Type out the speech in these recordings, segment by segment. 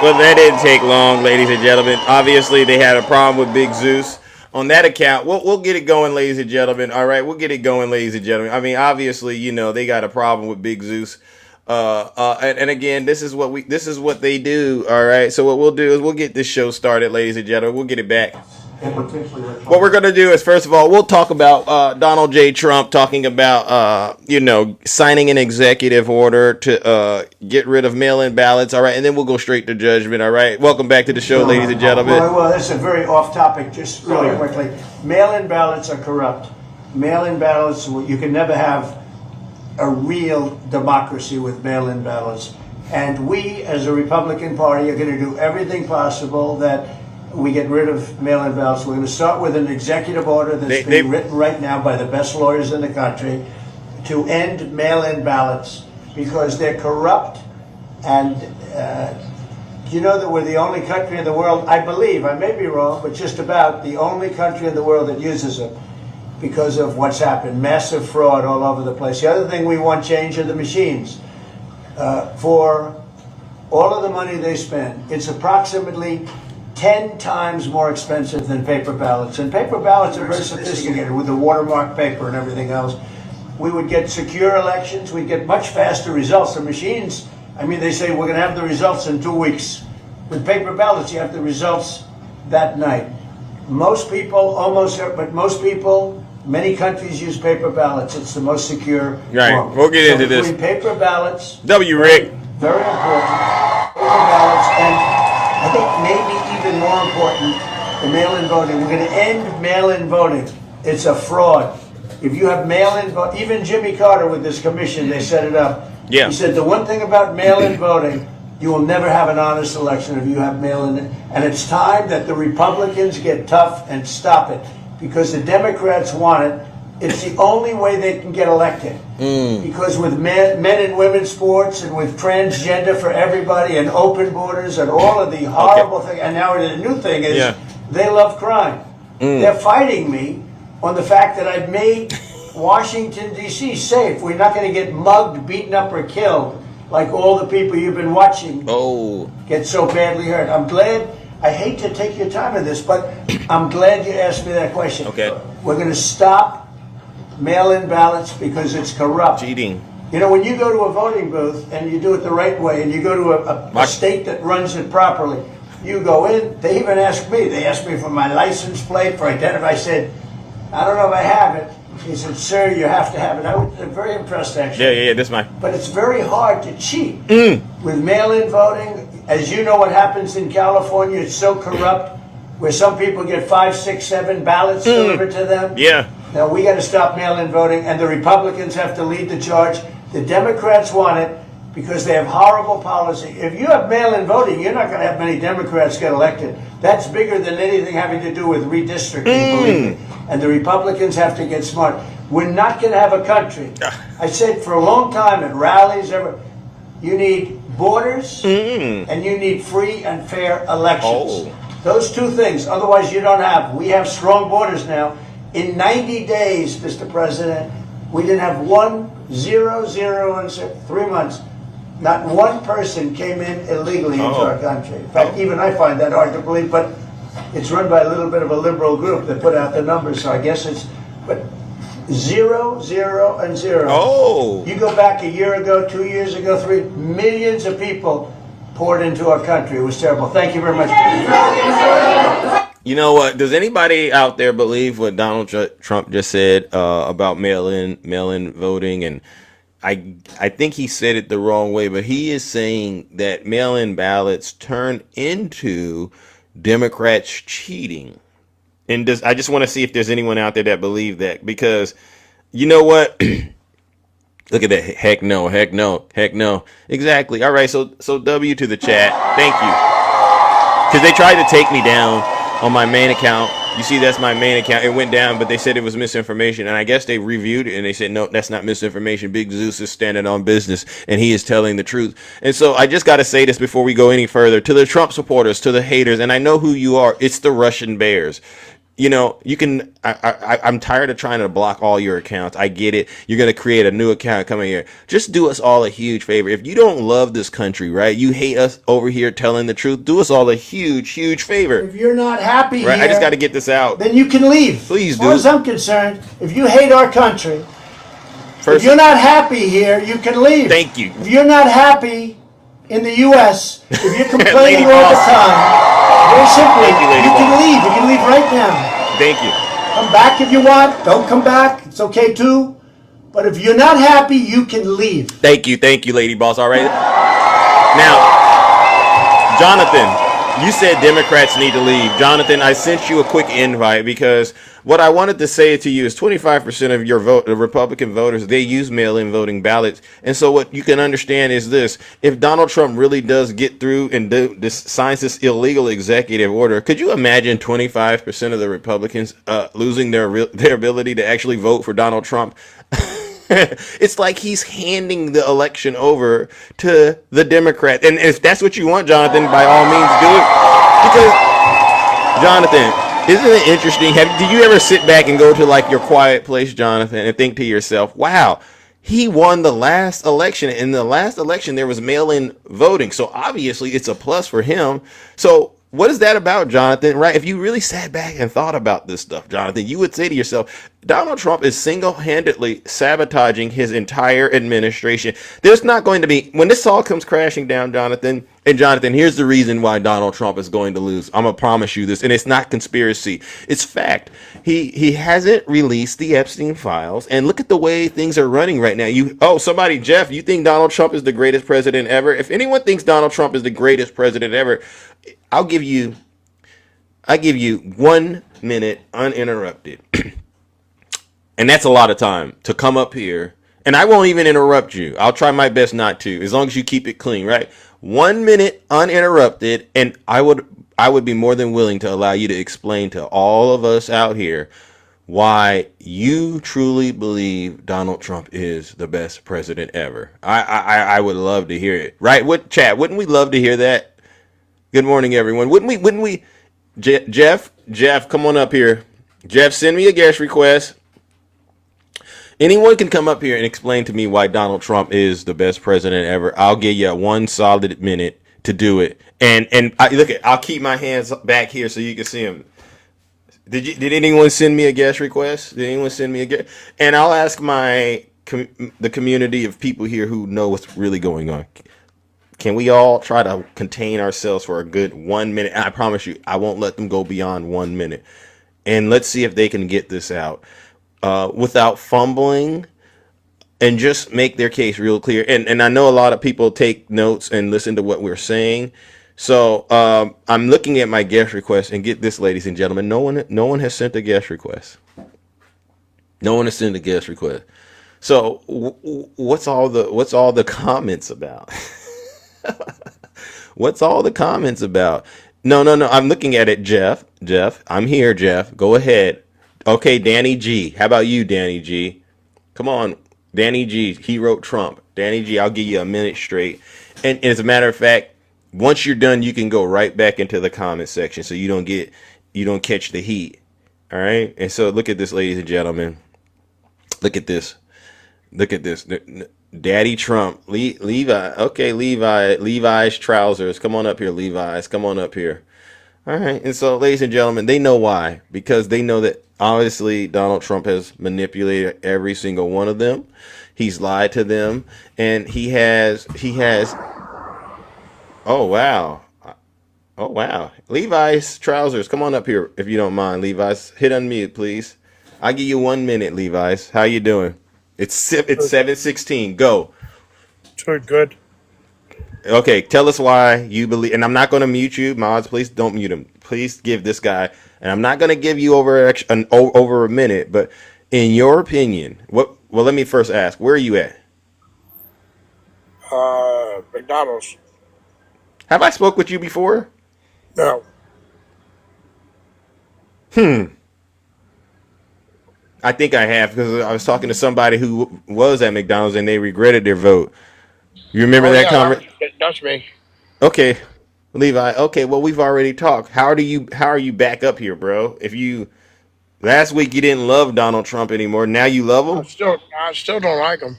Well, that didn't take long, ladies and gentlemen. Obviously, they had a problem with Big Zeus. On that account, we'll get it going, ladies and gentlemen. All right, we'll get it going, ladies and gentlemen. I mean, obviously, they got a problem with Big Zeus. And again, this is what they do. All right. So what we'll do is we'll get this show started, ladies and gentlemen. We'll get it back. What we're going to do is, first of all, we'll talk about Donald J. Trump talking about, signing an executive order to get rid of mail-in ballots. All right. And then we'll go straight to judgment. All right. Welcome back to the show, ladies and gentlemen. Well, that's a very off topic, just really quickly. Mail-in ballots are corrupt. Mail-in ballots, you can never have a real democracy with mail-in ballots. And we, as a Republican Party, are going to do everything possible that we get rid of mail-in ballots. We're going to start with an executive order that's being written right now by the best lawyers in the country to end mail-in ballots because they're corrupt. And you know that we're the only country in the world, I believe, I may be wrong, but just about the only country in the world that uses them because of what's happened. Massive fraud all over the place. The other thing we want change are the machines. For all of the money they spend, it's approximately 10 times more expensive than paper ballots. And paper ballots are very sophisticated with the watermark paper and everything else. We would get secure elections. We'd get much faster results. The machines, they say we're going to have the results in 2 weeks. With paper ballots, you have the results that night. Most people, many countries use paper ballots. It's the most secure form. We'll get into this. Paper ballots. Rick. Very important. Paper ballots, and I think maybe even more important, the mail-in voting. We're going to end mail-in voting. It's a fraud. If you have mail-in vote, even Jimmy Carter with this commission, they set it up. Yeah. He said the one thing about mail-in voting, you will never have an honest election if you have mail-in. And it's time that the Republicans get tough and stop it because the Democrats want it. It's the only way they can get elected. Because with men and women's sports and with transgender for everybody and open borders and all of the horrible things, and now the new thing is they love crime. They're fighting me on the fact that I've made Washington, D.C. safe. We're not going to get mugged, beaten up, or killed like all the people you've been watching get so badly hurt. I'm glad. I hate to take your time on this, but I'm glad you asked me that question. Okay. We're going to stop mail-in ballots because it's corrupt. Cheating. When you go to a voting booth and you do it the right way and you go to a state that runs it properly, you go in, they even ask me. They asked me for my license plate, for identity. I said, I don't know if I have it. He said, sir, you have to have it. I was very impressed, actually. Yeah, that's mine. But it's very hard to cheat with mail-in voting. As you know what happens in California, it's so corrupt where some people get 5, 6, 7 ballots delivered to them. Yeah. Now, we got to stop mail-in voting, and the Republicans have to lead the charge. The Democrats want it because they have horrible policy. If you have mail-in voting, you're not going to have many Democrats get elected. That's bigger than anything having to do with redistricting, believe me. And the Republicans have to get smart. We're not going to have a country. I said for a long time at rallies, you need borders and you need free and fair elections. Those two things. Otherwise, you don't have. We have strong borders now. In 90 days, Mr. President, we didn't have 0, in 3 months. Not one person came in illegally into our country. In fact, even I find that hard to believe, but it's run by a little bit of a liberal group that put out the numbers, so I guess but 0, 0, and 0. You go back a year ago, 2 years ago, millions of people poured into our country. It was terrible. Thank you very much. You know what? Does anybody out there believe what Donald Trump just said about mail-in voting? And I think he said it the wrong way, but he is saying that mail-in ballots turn into Democrats cheating. And I just want to see if there's anyone out there that believe that, because you know what? Look at that. Heck no. Exactly. All right. So W to the chat. Thank you. Because they tried to take me down on my main account. You see, that's my main account. It went down, but they said it was misinformation. And I guess they reviewed it and they said, no, that's not misinformation. Big Zeus is standing on business and he is telling the truth. And so I just got to say this before we go any further to the Trump supporters, to the haters. And I know who you are. It's the Russian bears. you know, you can. I'm tired of trying to block all your accounts. I get it. You're gonna create a new account coming here. Just do us all a huge favor. If you don't love this country, right? You hate us over here telling the truth. Do us all a huge, huge favor. If you're not happy Right? here, I just got to get this out. then you can leave. Please as far do. as I'm concerned, if you hate our country, if First, you're not happy here, you can leave. thank you. If you're not happy in the U.S., if you're complaining Lady all the Boss. time, very simply, Thank you, Lady you can Boss. leave. You can leave right now. Thank you. Come back if you want. Don't come back. It's okay too. But if you're not happy, you can leave. Thank you, Lady Boss. All right. Now, Jonathan, you said Democrats need to leave. Jonathan, I sent you a quick invite because what I wanted to say to you is 25% of your vote, the Republican voters, they use mail-in voting ballots. And so what you can understand is this: if Donald Trump really does get through and signs this illegal executive order, could you imagine 25% of the Republicans losing their ability to actually vote for Donald Trump? It's like he's handing the election over to the Democrat. And if that's what you want, Jonathan, by all means do it. Because, Jonathan, isn't it interesting? Did you ever sit back and go to like your quiet place, Jonathan, and think to yourself, wow, he won the last election. In the last election, there was mail-in voting. So obviously it's a plus for him. So what is that about, Jonathan? Right? If you really sat back and thought about this stuff, Jonathan, you would say to yourself, Donald Trump is single-handedly sabotaging his entire administration. There's not going to be, when this all comes crashing down, Jonathan, and Jonathan, here's the reason why Donald Trump is going to lose. I'm going to promise you this, and it's not conspiracy. It's fact. He hasn't released the Epstein files, and look at the way things are running right now. Jeff, you think Donald Trump is the greatest president ever? If anyone thinks Donald Trump is the greatest president ever, I give you 1 minute uninterrupted. And that's a lot of time to come up here. And I won't even interrupt you. I'll try my best not to, as long as you keep it clean, right? 1 minute uninterrupted. And I would be more than willing to allow you to explain to all of us out here why you truly believe Donald Trump is the best president ever. I would love to hear it, right? Wouldn't we love to hear that? Good morning, everyone. Wouldn't we? Jeff, come on up here. Jeff, send me a guest request. Anyone can come up here and explain to me why Donald Trump is the best president ever. I'll give you 1 solid minute to do it. And I'll keep my hands back here so you can see them. Did anyone send me a guest request? Did anyone send me a guest? And I'll ask the community of people here who know what's really going on. Can we all try to contain ourselves for a good 1 minute? I promise you, I won't let them go beyond 1 minute. And let's see if they can get this out without fumbling, and just make their case real clear. And I know a lot of people take notes and listen to what we're saying. So I'm looking at my guest request, and get this, ladies and gentlemen, no one has sent a guest request. No one has sent a guest request. So what's all the comments about? What's all the comments about? No. I'm looking at it, Jeff. I'm here, Jeff. Go ahead. Okay, Danny G. How about you, Danny G? Come on, Danny G. He wrote Trump. Danny G, I'll give you a minute straight. And as a matter of fact, once you're done, you can go right back into the comment section so you don't catch the heat. All right? And so look at this, ladies and gentlemen. Look at this. Daddy Trump, Levi. Okay, Levi's trousers. Come on up here, Levi's. Come on up here. All right. And so, ladies and gentlemen, they know why, because they know that obviously Donald Trump has manipulated every single one of them. He's lied to them, and he has. Oh wow. Levi's trousers. Come on up here if you don't mind, Levi's. Hit unmute, please. I'll give you 1 minute, Levi's. How you doing? It's 7:16. Go. Doing good. Okay, tell us why you believe, and I'm not going to mute you, mods. Please don't mute him. Please give this guy, and I'm not going to give you over a minute, but in your opinion, what? Well, let me first ask, where are you at? McDonald's. Have I spoke with you before? No. I think I have, because I was talking to somebody who was at McDonald's and they regretted their vote. You remember that conversation? That's me. Okay, Levi. Okay, well, we've already talked. How are you back up here, bro? If you Last week you didn't love Donald Trump anymore. Now you love him? I still don't like him.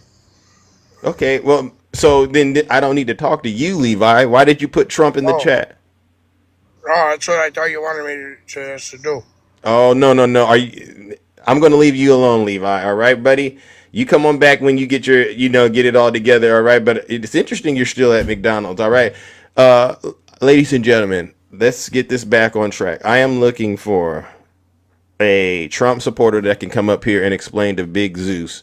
Okay, well, so then I don't need to talk to you, Levi. Why did you put Trump in the Oh, chat? that's what I thought you wanted me to do. Oh, no, no, no. Are you? I'm going to leave you alone, Levi. All right, buddy. You come on back when you get your, get it all together. All right, but it's interesting you're still at McDonald's. All right, uh, ladies and gentlemen, let's get this back on track. I am looking for a Trump supporter that can come up here and explain to Big Zeus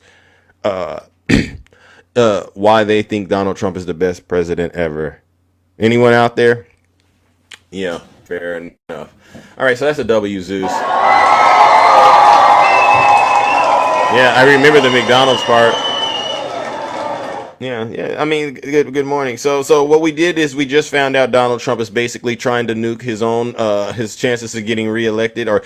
why they think Donald Trump is the best president ever. Anyone out there? Yeah, fair enough. All right, so that's a W, Zeus. Yeah, I remember the McDonald's part. Yeah, yeah. I mean, good morning. So what we did is we just found out Donald Trump is basically trying to nuke his chances of getting reelected, or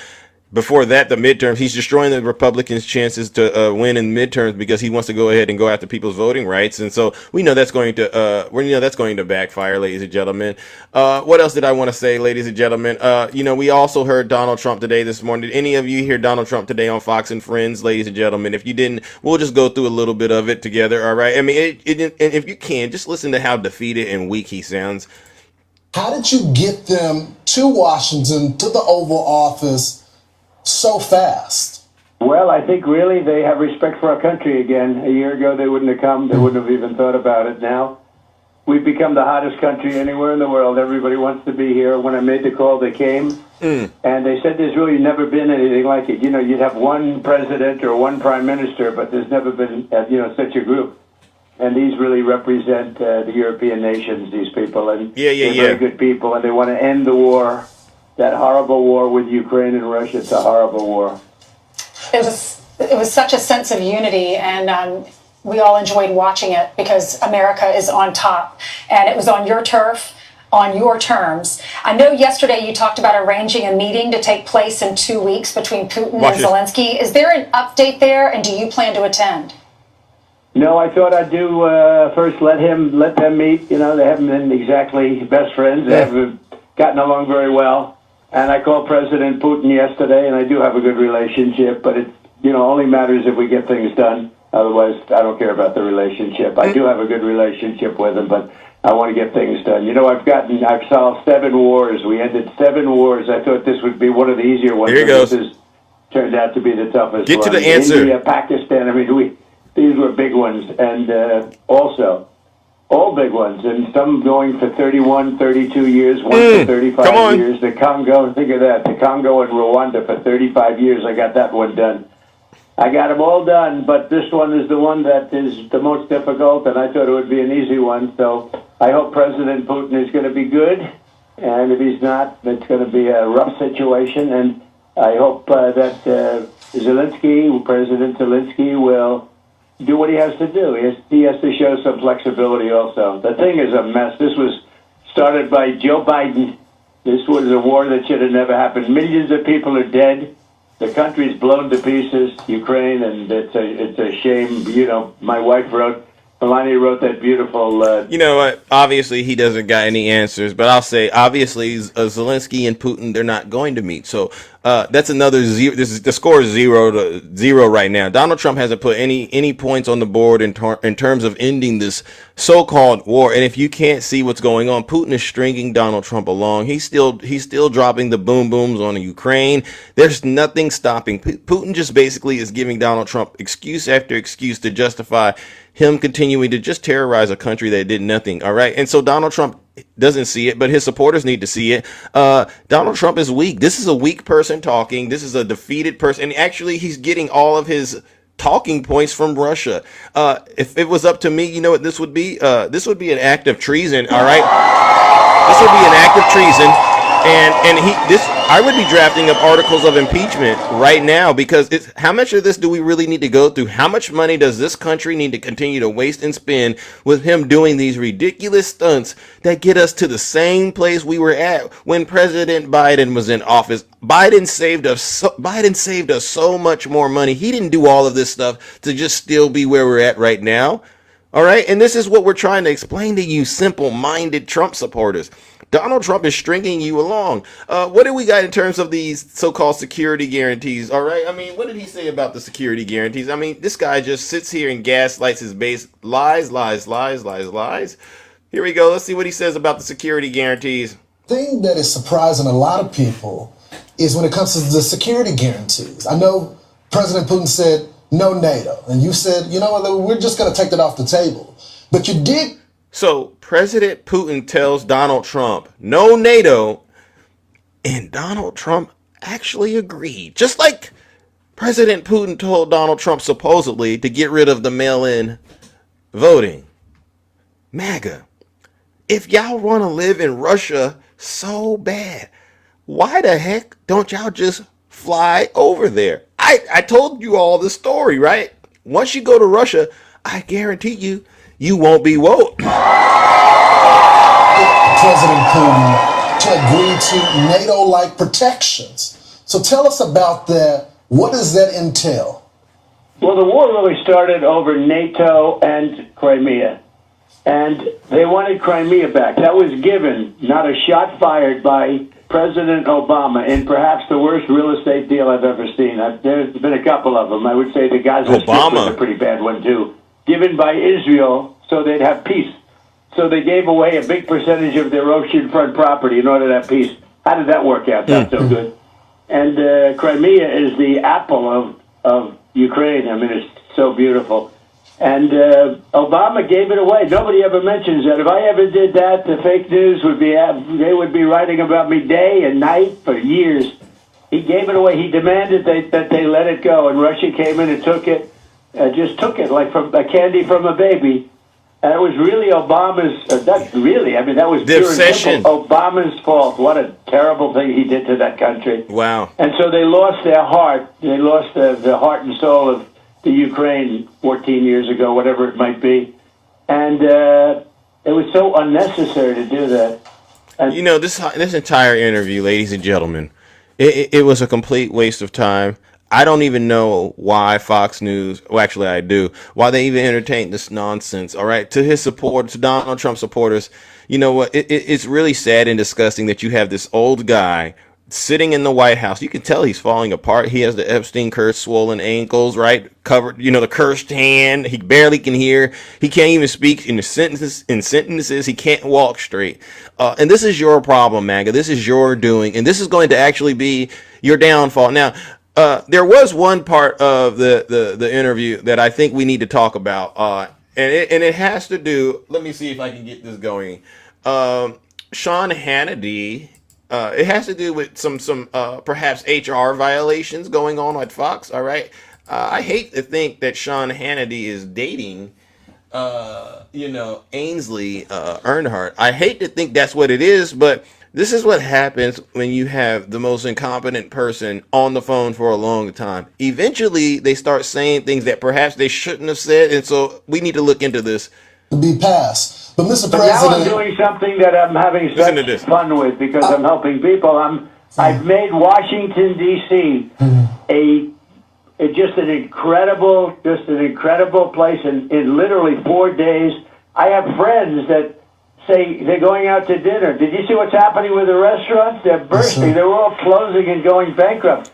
before that, the midterms. He's destroying the Republicans' chances to win in midterms because he wants to go ahead and go after people's voting rights. And so we know that's going to that's going to backfire, ladies and gentlemen. What else did I want to say, ladies and gentlemen? We also heard Donald Trump today this morning. Did any of you hear Donald Trump today on Fox and Friends, ladies and gentlemen? If you didn't, we'll just go through a little bit of it together. All right. I mean, and if you can, just listen to how defeated and weak he sounds. How did you get them to Washington, to the Oval Office, so fast? Well, I think really they have respect for our country again. A year ago, they wouldn't have come. They wouldn't have even thought about it. Now, we've become the hottest country anywhere in the world. Everybody wants to be here. When I made the call, they came. And they said there's really never been anything like it. You'd have one president or one prime minister, but there's never been, such a group. And these really represent the European nations, these people. And they're very good people, and they want to end the war. That horrible war with Ukraine and Russia. It's a horrible war. It was such a sense of unity, and we all enjoyed watching it because America is on top, and it was on your turf, on your terms. I know yesterday you talked about arranging a meeting to take place in 2 weeks between Putin and Zelensky. Is there an update there, and do you plan to attend? No, I thought I'd do first let them meet. They haven't been exactly best friends. They haven't gotten along very well. And I called President Putin yesterday, and I do have a good relationship, but it only matters if we get things done. Otherwise, I don't care about the relationship. I do have a good relationship with him, but I want to get things done. I've solved 7 wars. We ended 7 wars. I thought this would be one of the easier ones. Here he goes. This turned out to be the toughest Get one. to the answer. India, Pakistan, these were big ones. And also, all big ones, and some going for 31, 32 years, one for 35 years. The Congo, think of that, the Congo and Rwanda for 35 years. I got that one done. I got them all done, but this one is the one that is the most difficult, and I thought it would be an easy one. So I hope President Putin is going to be good, and if he's not, it's going to be a rough situation. And I hope that President Zelensky will do what he has to do. He has to show some flexibility also. The thing is a mess. This was started by Joe Biden. This was a war that should have never happened. Millions of people are dead. The country's blown to pieces, Ukraine, and it's a shame. My wife Melania wrote that beautiful... obviously he doesn't got any answers, but I'll say, obviously, Zelensky and Putin, they're not going to meet. So that's another 0. The score is 0-0 right now. Donald Trump hasn't put any points on the board in terms of ending this so-called war. And if you can't see what's going on, Putin is stringing Donald Trump along. He's still dropping the boom booms on Ukraine. There's nothing stopping. Putin just basically is giving Donald Trump excuse after excuse to justify him continuing to just terrorize a country that did nothing. All right. And so Donald Trump doesn't see it, but his supporters need to see it. Donald Trump is weak. This is a weak person talking. This is a defeated person. And actually, he's getting all of his talking points from Russia. If it was up to me, you know what this would be? This would be an act of treason. All right. This would be an act of treason. I would be drafting up articles of impeachment right now, because how much of this do we really need to go through? How much money does this country need to continue to waste and spend with him doing these ridiculous stunts that get us to the same place we were at when President Biden was in office? Biden saved us so much more money. He didn't do all of this stuff to just still be where we're at right now. All right. And this is what we're trying to explain to you simple-minded Trump supporters. Donald Trump is stringing you along. What do we got in terms of these so-called security guarantees? All right. I mean, what did he say about the security guarantees? I mean, this guy just sits here and gaslights his base. Lies, lies, lies, lies, lies. Here we go. Let's see what he says about the security guarantees. Thing that is surprising a lot of people is when it comes to the security guarantees. I know President Putin said no NATO, and you said, you know what, we're just going to take that off the table. But you did. So President Putin tells Donald Trump no NATO, and Donald Trump actually agreed. Just like President Putin told Donald Trump supposedly to get rid of the mail-in voting. MAGA, if y'all want to live in Russia so bad, why the heck don't y'all just fly over there? I told you all the story, right? Once you go to Russia, I guarantee you, you won't be woke. President Putin to agree to NATO-like protections. So tell us about that. What does that entail? Well, the war really started over NATO and Crimea. And they wanted Crimea back. That was given, not a shot fired by President Obama in perhaps the worst real estate deal I've ever seen. There's been a couple of them. I would say the Gaza Strip was a pretty bad one, too. Given by Israel so they'd have peace. So they gave away a big percentage of their oceanfront property in order to have peace. How did that work out? Not so good. And Crimea is the apple of Ukraine. I mean, it's so beautiful. And Obama gave it away. Nobody ever mentions that. If I ever did that, the fake news would be, they would be writing about me day and night for years. He gave it away. He demanded that they let it go. And Russia came in and took it, just took it like from a candy from a baby. And it was really Obama's, not really, I mean, that was pure and simple Obama's fault. What a terrible thing he did to that country. Wow. And so they lost their heart. They lost the heart and soul of the Ukraine 14 years ago, whatever it might be. And it was so unnecessary to do that. And you know, this entire interview, ladies and gentlemen, it was a complete waste of time. I don't even know why Fox News, well, actually I do, why they even entertain this nonsense, all right? To his supporters, to Donald Trump supporters, you know what, it's really sad and disgusting that you have this old guy sitting in the White House. You can tell he's falling apart. He has the Epstein curse swollen ankles, right? Covered, you know, the cursed hand. He barely can hear. He can't even speak in sentences. He can't walk straight. And this is your problem, MAGA. This is your doing. And this is going to actually be your downfall. Now, there was one part of the interview that I think we need to talk about. And it has to do, let me see if I can get this going. Sean Hannity, it has to do with some perhaps HR violations going on at Fox. All right. I hate to think that Sean Hannity is dating, Ainsley Earnhardt. I hate to think that's what it is, but this is what happens when you have the most incompetent person on the phone for a long time. Eventually, they start saying things that perhaps they shouldn't have said, and so we need to look into this. To be passed. But Mr. But President, now I'm doing something that I'm having such fun with because I'm helping people. I've made Washington D.C. Just an incredible place. In literally 4 days, I have friends that say they're going out to dinner. Did you see what's happening with the restaurants? They're bursting. Yes, they're all closing and going bankrupt.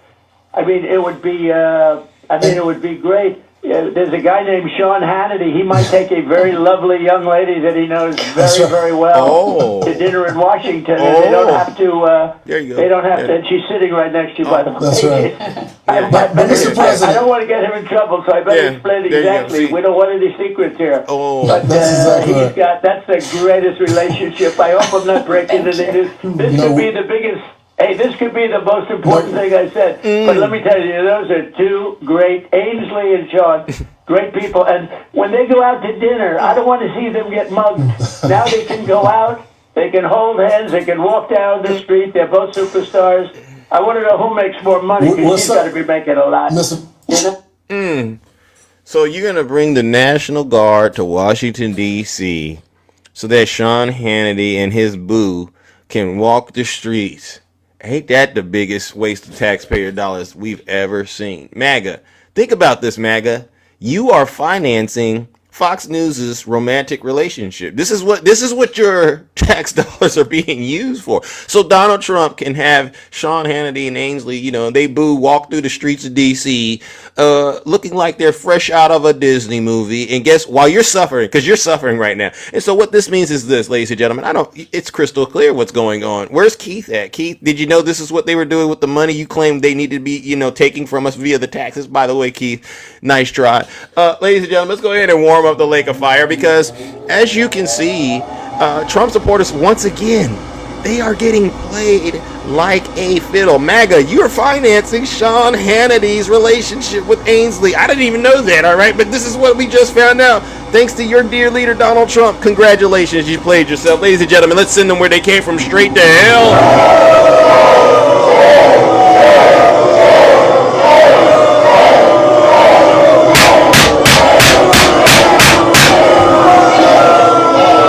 I mean, it would be. It would be great. There's a guy named Sean Hannity. He might take a very lovely young lady that he knows very well to dinner in Washington, and they don't have to. There you go. They don't have to. And she's sitting right next to you, by the way. That's right. But Mr. President, I don't want to get him in trouble, so I better explain exactly. We don't want any secrets here. But that's exactly right. That's the greatest relationship. I hope I'm not breaking it. This could be the biggest. Hey, this could be the most important thing I said. But let me tell you, those are two great, Ainsley and Sean, great people. And when they go out to dinner, I don't want to see them get mugged. Now they can go out, they can hold hands, they can walk down the street. They're both superstars. I want to know who makes more money, because she's got to be making a lot. So you're going to bring the National Guard to Washington, D.C. so that Sean Hannity and his boo can walk the streets. Ain't that the biggest waste of taxpayer dollars we've ever seen? MAGA, think about this, MAGA. You are financing Fox News's romantic relationship. This is what your tax dollars are being used for. So Donald Trump can have Sean Hannity and Ainsley, they walk through the streets of DC, looking like they're fresh out of a Disney movie. And guess, while you're suffering, because you're suffering right now. And so what this means is this, ladies and gentlemen, it's crystal clear what's going on. Where's Keith at? Keith, did you know this is what they were doing with the money you claimed they needed to be, taking from us via the taxes? By the way, Keith, nice try. Ladies and gentlemen, let's go ahead and warm up the lake of fire, because as you can see, Trump supporters, once again, they are getting played like a fiddle. MAGA, you're financing Sean Hannity's relationship with Ainsley. I didn't even know that, all right? But this is what we just found out. Thanks to your dear leader, Donald Trump. Congratulations, you played yourself. Ladies and gentlemen, let's send them where they came from, straight to hell.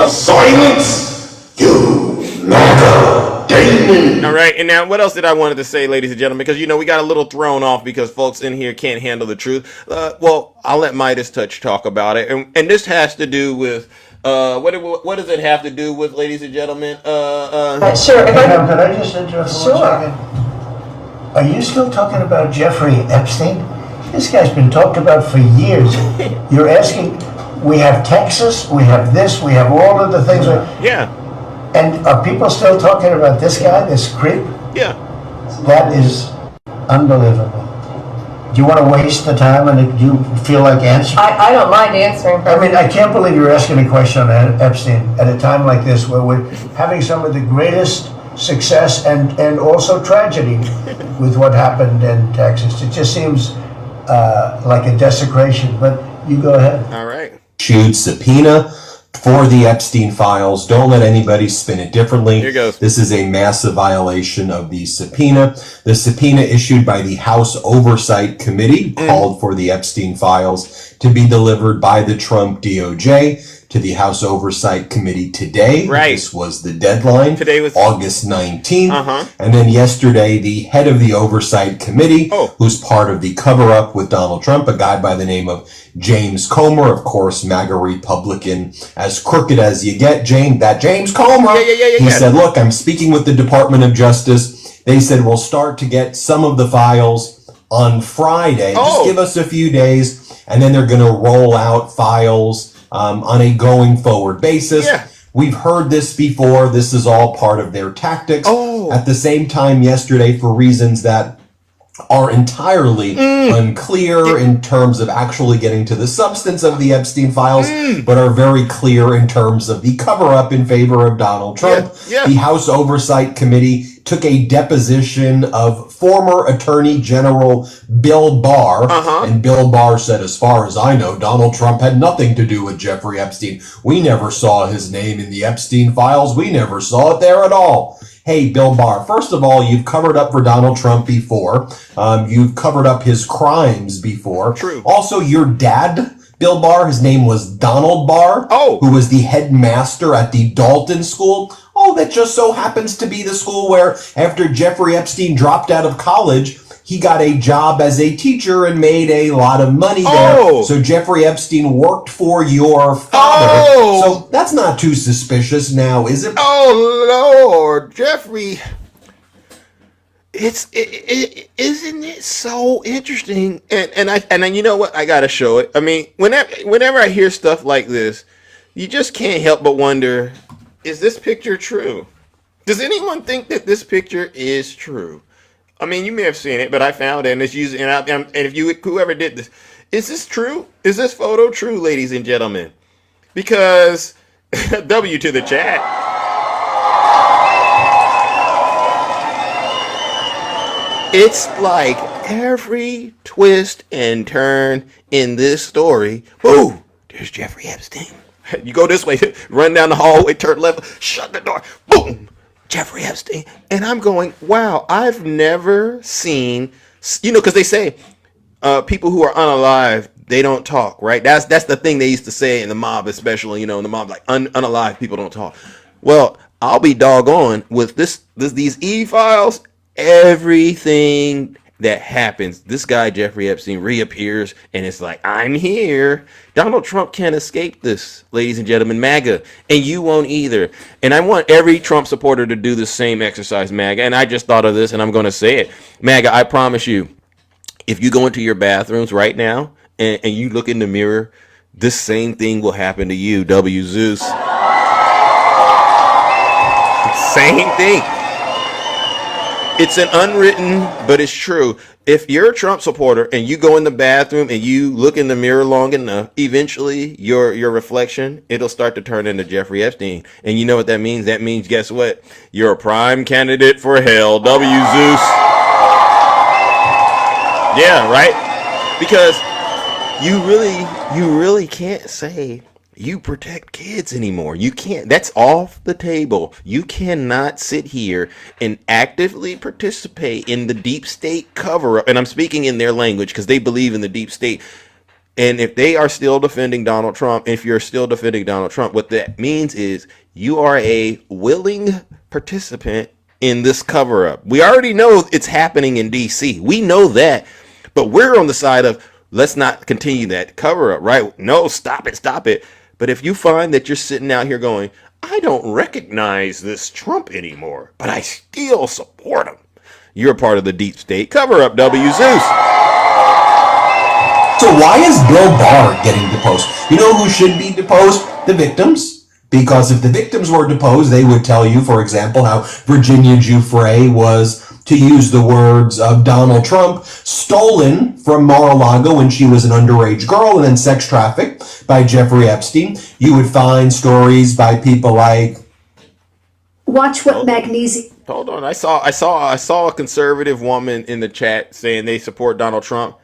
Silence, you MAGA demon. All right, and now what else did I wanted to say, ladies and gentlemen? Because we got a little thrown off because folks in here can't handle the truth. Well, I'll let Midas Touch talk about it, and this has to do with what does it have to do with, ladies and gentlemen? Sure. Could I just interrupt for 1 second? Are you still talking about Jeffrey Epstein? This guy's been talked about for years. You're asking. We have Texas, we have this, we have all of the things. Yeah. And are people still talking about this guy, this creep? Yeah. That is unbelievable. Do you want to waste the time and do you feel like answering? I don't mind answering. I mean, I can't believe you're asking a question on Epstein at a time like this where we're having some of the greatest success and also tragedy with what happened in Texas. It just seems like a desecration, but you go ahead. All right. Issued subpoena for the Epstein files. Don't let anybody spin it differently. Here goes. This is a massive violation of the subpoena. The subpoena issued by the House Oversight Committee called for the Epstein files to be delivered by the Trump DOJ to the House Oversight Committee today. Right. This was the deadline. Today was August 19th. Uh-huh. And then yesterday, the head of the Oversight Committee, who's part of the cover-up with Donald Trump, a guy by the name of James Comer, of course, MAGA Republican, as crooked as you get, James Comer. He said, look, I'm speaking with the Department of Justice. They said, we'll start to get some of the files on Friday. Just give us a few days, and then they're going to roll out files on a going forward basis. We've heard this before. This is all part of their tactics. At the same time yesterday, for reasons that are entirely unclear in terms of actually getting to the substance of the Epstein files, but are very clear in terms of the cover-up in favor of Donald Trump. The House Oversight Committee took a deposition of former Attorney General Bill Barr, and Bill Barr said, as far as I know, Donald Trump had nothing to do with Jeffrey Epstein. We never saw his name in the Epstein files. We never saw it there at all. Hey, Bill Barr, first of all, you've covered up for Donald Trump before. You've covered up his crimes before. True. Also, your dad, Bill Barr, his name was Donald Barr, who was the headmaster at the Dalton School. That just so happens to be the school where, after Jeffrey Epstein dropped out of college, he got a job as a teacher and made a lot of money there. So Jeffrey Epstein worked for your father. So that's not too suspicious now, is it? Oh, Lord, Jeffrey. Isn't it so interesting? And you know what? I gotta show it. I mean, whenever I hear stuff like this, you just can't help but wonder, is this picture true? Does anyone think that this picture is true? I mean, you may have seen it, but I found it, and it's using. And if whoever did this, is this true? Is this photo true, ladies and gentlemen? Because W to the chat. It's like every twist and turn in this story. Whoa, there's Jeffrey Epstein. You go this way, run down the hallway, turn left, shut the door, boom, Jeffrey Epstein. And I'm going, wow, I've never seen, because they say people who are unalive, they don't talk, right? That's the thing they used to say in the mob, especially, in the mob, like unalive people don't talk. Well, I'll be doggone with these E-files, everything that happens, this guy, Jeffrey Epstein, reappears and it's like, I'm here. Donald Trump can't escape this, ladies and gentlemen, MAGA, and you won't either. And I want every Trump supporter to do the same exercise, MAGA. And I just thought of this and I'm going to say it. MAGA, I promise you, if you go into your bathrooms right now and you look in the mirror, this same thing will happen to you, W. Zeus. Same thing. It's an unwritten, but it's true. If you're a Trump supporter and you go in the bathroom and you look in the mirror long enough, eventually your reflection, it'll start to turn into Jeffrey Epstein. And you know what that means? That means, guess what? You're a prime candidate for hell, W. Zeus. Yeah, right? Because you really can't say you protect kids anymore. You can't. That's off the table. You cannot sit here and actively participate in the deep state cover up. And I'm speaking in their language because they believe in the deep state. And if they are still defending Donald Trump, if you're still defending Donald Trump, what that means is you are a willing participant in this cover up. We already know it's happening in DC. We know that. But we're on the side of let's not continue that cover up, right? No, stop it. But if you find that you're sitting out here going, I don't recognize this Trump anymore, but I still support him, you're a part of the deep state cover up, W. Zeus. So why is Bill Barr getting deposed? You know who should be deposed? The victims. Because if the victims were deposed, they would tell you, for example, how Virginia Giuffre was, to use the words of Donald Trump, stolen from Mar-a-Lago when she was an underage girl and then sex trafficked by Jeffrey Epstein. You would find stories by people like, watch what magnesium. Hold on. I saw a conservative woman in the chat saying they support Donald Trump.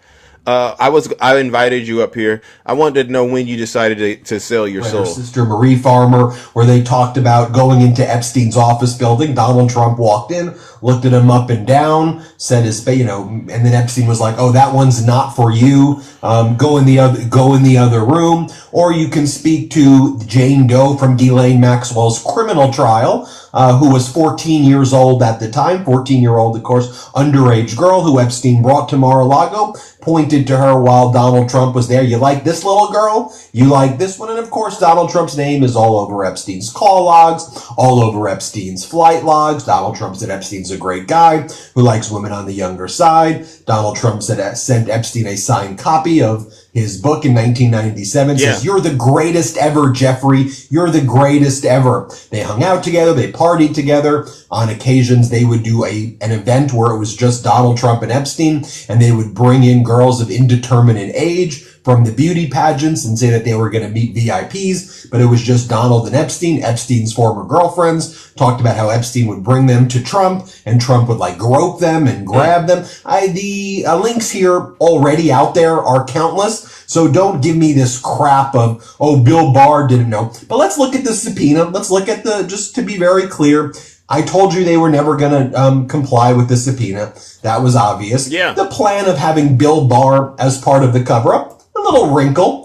I invited you up here. I wanted to know when you decided to sell your soul. Sister Marie Farmer, where they talked about going into Epstein's office building. Donald Trump walked in, looked at him up and down, said his, and then Epstein was like, "Oh, that one's not for you. Go in the other room." Or you can speak to Jane Doe from Ghislaine Maxwell's criminal trial, who was 14 years old at the time, 14-year-old, of course, underage girl who Epstein brought to Mar-a-Lago, pointed to her while Donald Trump was there. You like this little girl? You like this one? And of course, Donald Trump's name is all over Epstein's call logs, all over Epstein's flight logs. Donald Trump said Epstein's a great guy who likes women on the younger side. Donald Trump sent Epstein a signed copy of his book in 1997. Says, "You're the greatest ever, Jeffrey. You're the greatest ever." They hung out together. They partied together. On occasions, they would do an event where it was just Donald Trump and Epstein, and they would bring in girls of indeterminate age from the beauty pageants and say that they were going to meet VIPs, but it was just Donald and Epstein. Epstein's former girlfriends talked about how Epstein would bring them to Trump and Trump would like grope them and grab them. The links here already out there are countless. So don't give me this crap of, oh, Bill Barr didn't know. But let's look at the subpoena. Let's look at just to be very clear, I told you they were never going to comply with the subpoena. That was obvious. Yeah. The plan of having Bill Barr as part of the cover-up, a little wrinkle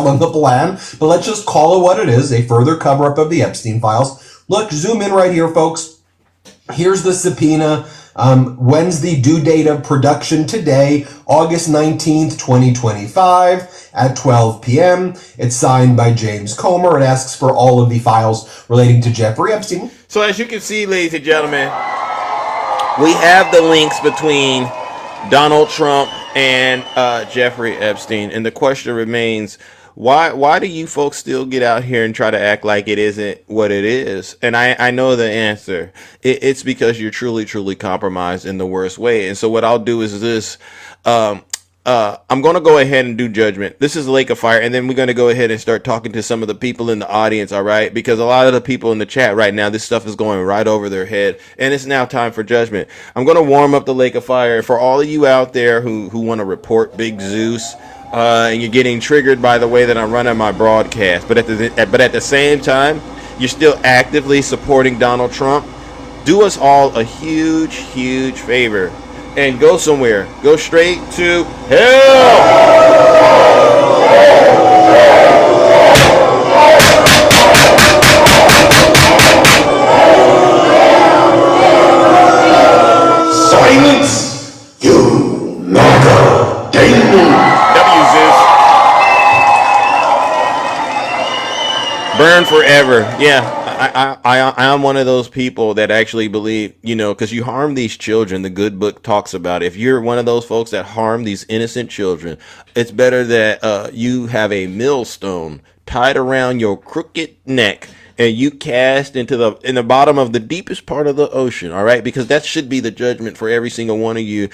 in the plan, but let's just call it what it is, a further cover-up of the Epstein files. Look, zoom in right here, folks. Here's the subpoena. When's the due date of production? Today, August 19th, 2025 at 12 p.m. It's signed by James Comer. It asks for all of the files relating to Jeffrey Epstein. So as you can see, ladies and gentlemen, we have the links between Donald Trump and Jeffrey Epstein. And the question remains, why do you folks still get out here and try to act like it isn't what it is? And I know the answer. It's because you're truly, truly compromised in the worst way. And so what I'll do is this. I'm going to go ahead and do judgment. This is Lake of Fire. And then we're going to go ahead and start talking to some of the people in the audience. All right. Because a lot of the people in the chat right now, this stuff is going right over their head. And it's now time for judgment. I'm going to warm up the Lake of Fire. For all of you out there who want to report Big Zeus, and you're getting triggered by the way that I'm running my broadcast. But at the same time, you're still actively supporting Donald Trump. Do us all a huge, huge favor. And go somewhere. Go straight to hell. Silence, you Burn forever. Yeah, I am one of those people that actually believe, because you harm these children. The good book talks about it. If you're one of those folks that harm these innocent children, it's better that you have a millstone tied around your crooked neck and you cast in the bottom of the deepest part of the ocean. All right, because that should be the judgment for every single one of you.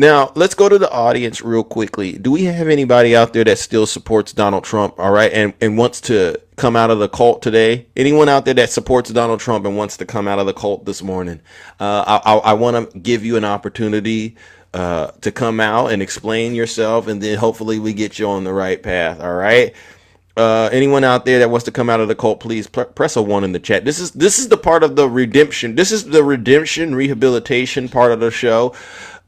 Now, let's go to the audience real quickly. Do we have anybody out there that still supports Donald Trump, all right, and wants to come out of the cult today? Anyone out there that supports Donald Trump and wants to come out of the cult this morning? I want to give you an opportunity to come out and explain yourself, and then hopefully we get you on the right path, all right? Anyone out there that wants to come out of the cult, please press a 1 in the chat. This is the part of the redemption. This is the redemption rehabilitation part of the show.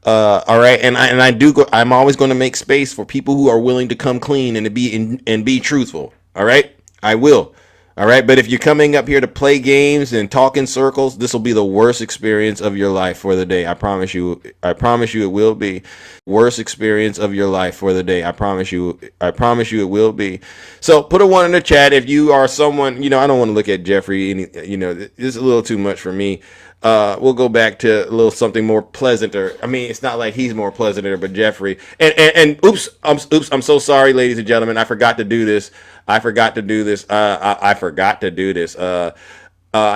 All right, I'm always going to make space for people who are willing to come clean and to be truthful. All right, I will. All right, but if you're coming up here to play games and talk in circles, this will be the worst experience of your life for the day. I promise you. I promise you it will be. Worst experience of your life for the day. I promise you. I promise you it will be. So put a 1 in the chat if you are someone. I don't want to look at Jeffrey. This is a little too much for me. We'll go back to a little something more pleasanter. I mean, it's not like he's more pleasanter, but Jeffrey. And oops, I'm so sorry, ladies and gentlemen. I forgot to do this. I forgot to do this. I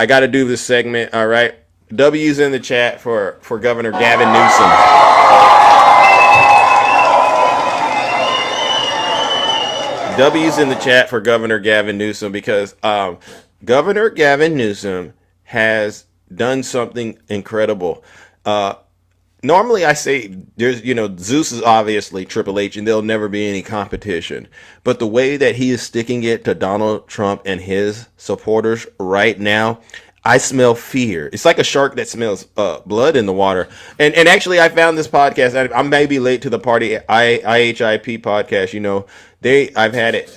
got to do this segment. All right. W's in the chat for Governor Gavin Newsom. W's in the chat for Governor Gavin Newsom because Governor Gavin Newsom has done something incredible. Normally I say there's, Zeus is obviously Triple H and there'll never be any competition. But the way that he is sticking it to Donald Trump and his supporters right now, I smell fear. It's like a shark that smells blood in the water. And actually I found this podcast. I may be late to the party. IHIP podcast, I've had it.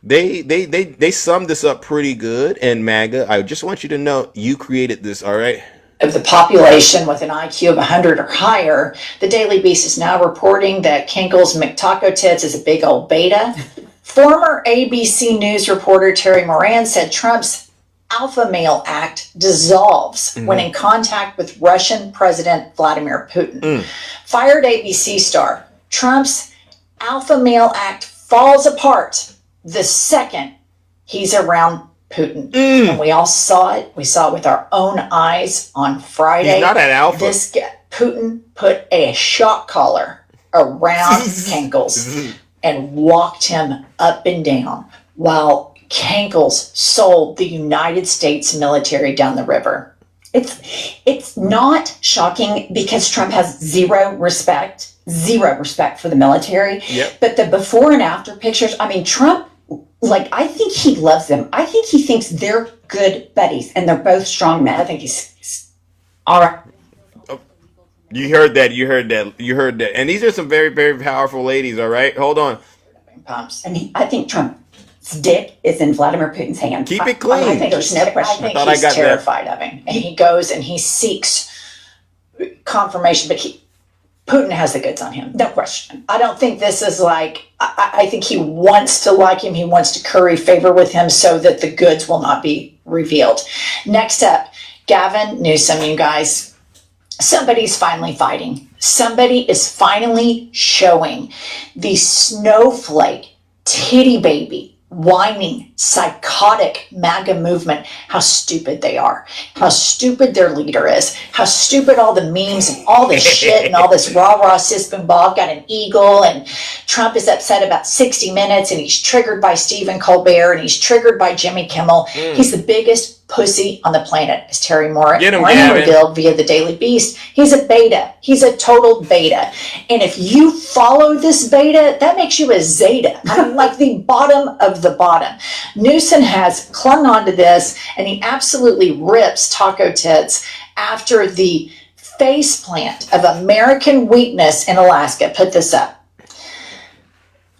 They summed this up pretty good. And MAGA, I just want you to know you created this, all right? Of the population with an IQ of 100 or higher, the Daily Beast is now reporting that Kinkle's McTaco Tits is a big old beta. Former ABC News reporter Terry Moran said Trump's Alpha Male Act dissolves when in contact with Russian President Vladimir Putin. Fired ABC star, Trump's Alpha Male Act falls apart the second he's around Putin. And we all saw it. We saw it with our own eyes on Friday. He's not an alpha. Putin put a shock collar around Kankles and walked him up and down while Kankles sold the United States military down the river. It's not shocking because Trump has zero respect for the military. Yep. But the before and after pictures, Trump, I think he loves them. I think he thinks they're good buddies and they're both strong men. I think he's all right. You heard that. And these are some very, very powerful ladies, all right? Hold on. Pumps. I think Trump's dick is in Vladimir Putin's hand. Keep it clean. I think there's no question. I think he's terrified of him. And he goes and he seeks confirmation, but Putin has the goods on him, no question. I don't think this is I think he wants to like him. He wants to curry favor with him so that the goods will not be revealed. Next up, Gavin Newsom, you guys. Somebody's finally fighting. Somebody is finally showing the snowflake, titty baby, whining, psychotic MAGA movement, how stupid they are, how stupid their leader is, how stupid all the memes and all this shit and all this rah-rah sis boom bob got an eagle, and Trump is upset about 60 Minutes and he's triggered by Stephen Colbert and he's triggered by Jimmy Kimmel. He's the biggest pussy on the planet, as Terry Moran revealed via the Daily Beast. He's a beta. He's a total beta. And if you follow this beta, that makes you a zeta. Like the bottom of the bottom. Newsom has clung onto this, and he absolutely rips Taco Tits after the faceplant of American weakness in Alaska. Put this up.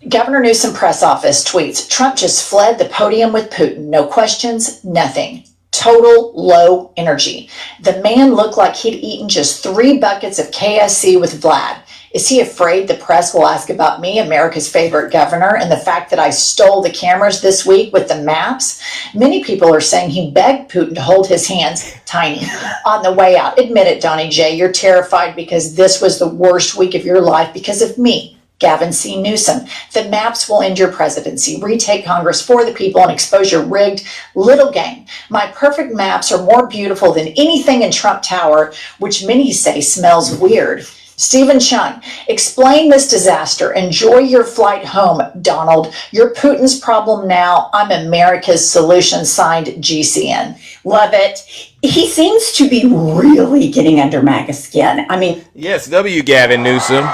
Governor Newsom press office tweets, Trump just fled the podium with Putin. No questions, nothing. Total low energy. The man looked like he'd eaten just 3 buckets of KSC with Vlad. Is he afraid the press will ask about me, America's favorite governor, and the fact that I stole the cameras this week with the maps? Many people are saying he begged Putin to hold his hands, tiny, on the way out. Admit it, Donnie J. You're terrified because this was the worst week of your life because of me, Gavin C. Newsom. The maps will end your presidency, retake Congress for the people, and expose your rigged little game. My perfect maps are more beautiful than anything in Trump Tower, which many say smells weird. Stephen Chung, explain this disaster. Enjoy your flight home, Donald. You're Putin's problem now. I'm America's solution. Signed, GCN. Love it. He seems to be really getting under MAGA skin. I mean, Yes, W. Gavin Newsom.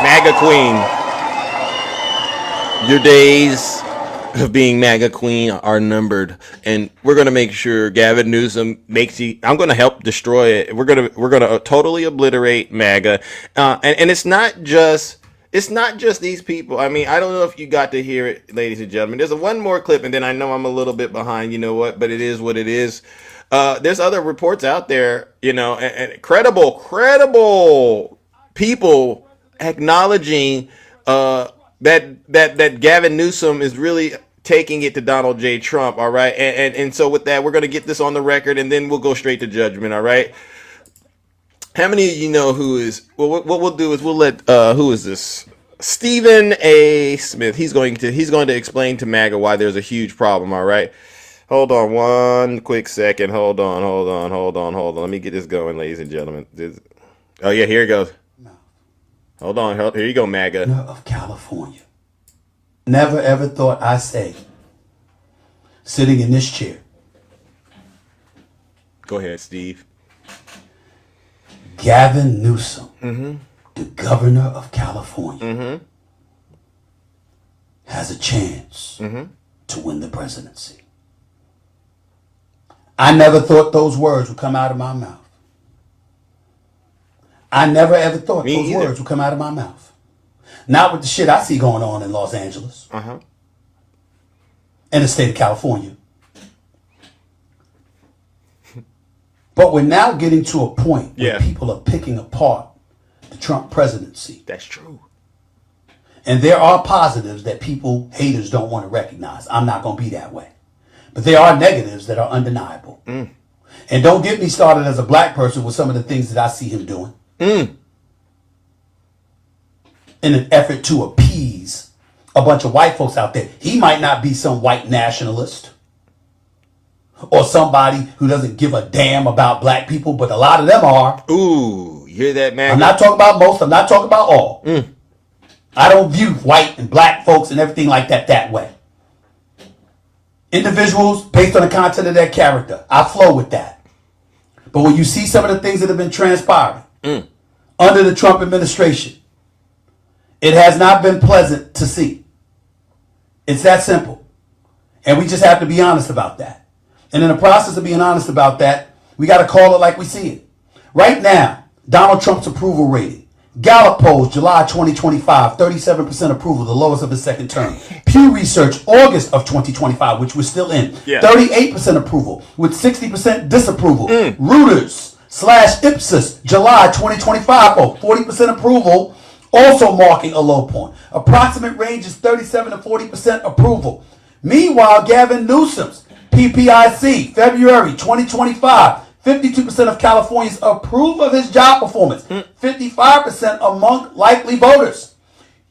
MAGA Queen. Your days of being MAGA Queen are numbered, and we're gonna make sure Gavin Newsom makes you. I'm gonna help destroy it. We're gonna totally obliterate MAGA, and it's not just these people. I mean, I don't know if you got to hear it, ladies and gentlemen. There's one more clip, and then I know I'm a little bit behind. You know what? But it is what it is. There's other reports out there, and credible people acknowledging that Gavin Newsom is really taking it to Donald J. Trump. All right, and so with that, we're gonna get this on the record, and then we'll go straight to judgment. All right. How many of you know who is? Well, what we'll do is we'll let who is this? Stephen A. Smith. He's going to explain to MAGA why there's a huge problem. All right. Hold on one quick second. Hold on. Let me get this going, ladies and gentlemen. Oh yeah, here it goes. Hold on. Here you go, MAGA. Of California. Never ever thought I say, sitting in this chair. Go ahead, Steve. Gavin Newsom, the governor of California, has a chance to win the presidency. I never thought those words would come out of my mouth. I never ever thought those words would come out of my mouth. Not with the shit I see going on in Los Angeles and the state of California. But we're now getting to a point where people are picking apart the Trump presidency. That's true. And there are positives that haters don't want to recognize. I'm not going to be that way. But there are negatives that are undeniable. And don't get me started as a black person with some of the things that I see him doing. In an effort to appease a bunch of white folks out there. He might not be some white nationalist or somebody who doesn't give a damn about black people, but a lot of them are. Ooh, you hear that, man? I'm not talking about most. I'm not talking about all. I don't view white and black folks and everything like that way. Individuals based on the content of their character. I flow with that. But when you see some of the things that have been transpiring under the Trump administration, it has not been pleasant to see. It's that simple. And we just have to be honest about that. And in the process of being honest about that, we got to call it like we see it. Right now, Donald Trump's approval rating. Gallup polls, July 2025, 37% approval, the lowest of his second term. Pew Research, August of 2025, which we're still in, 38% approval with 60% disapproval. Reuters / Ipsos, July 2025 poll, 40% approval, also marking a low point. Approximate range is 37 to 40% approval. Meanwhile, Gavin Newsom's PPIC, February 2025, 52% of Californians approve of his job performance. 55% among likely voters.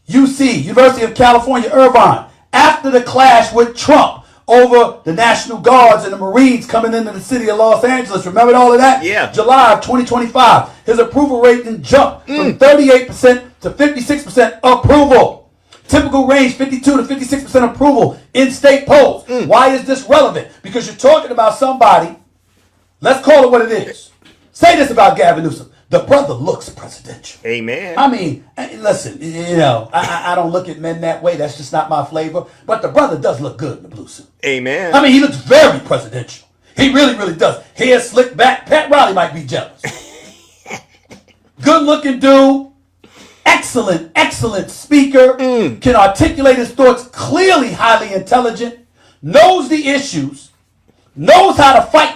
UC, University of California, Irvine, after the clash with Trump over the National Guards and the Marines coming into the city of Los Angeles. Remember all of that? Yeah. July of 2025, his approval rating jumped from 38% to 56% approval. Typical range, 52 to 56% approval in state polls. Why is this relevant? Because you're talking about somebody. Let's call it what it is. Say this about Gavin Newsom. The brother looks presidential. Amen. I mean, listen, I don't look at men that way. That's just not my flavor. But the brother does look good in the blue suit. Amen. I mean, he looks very presidential. He really, really does. Hair slicked back. Pat Riley might be jealous. Good looking dude. Excellent speaker. Can articulate his thoughts clearly, highly intelligent. Knows the issues. Knows how to fight.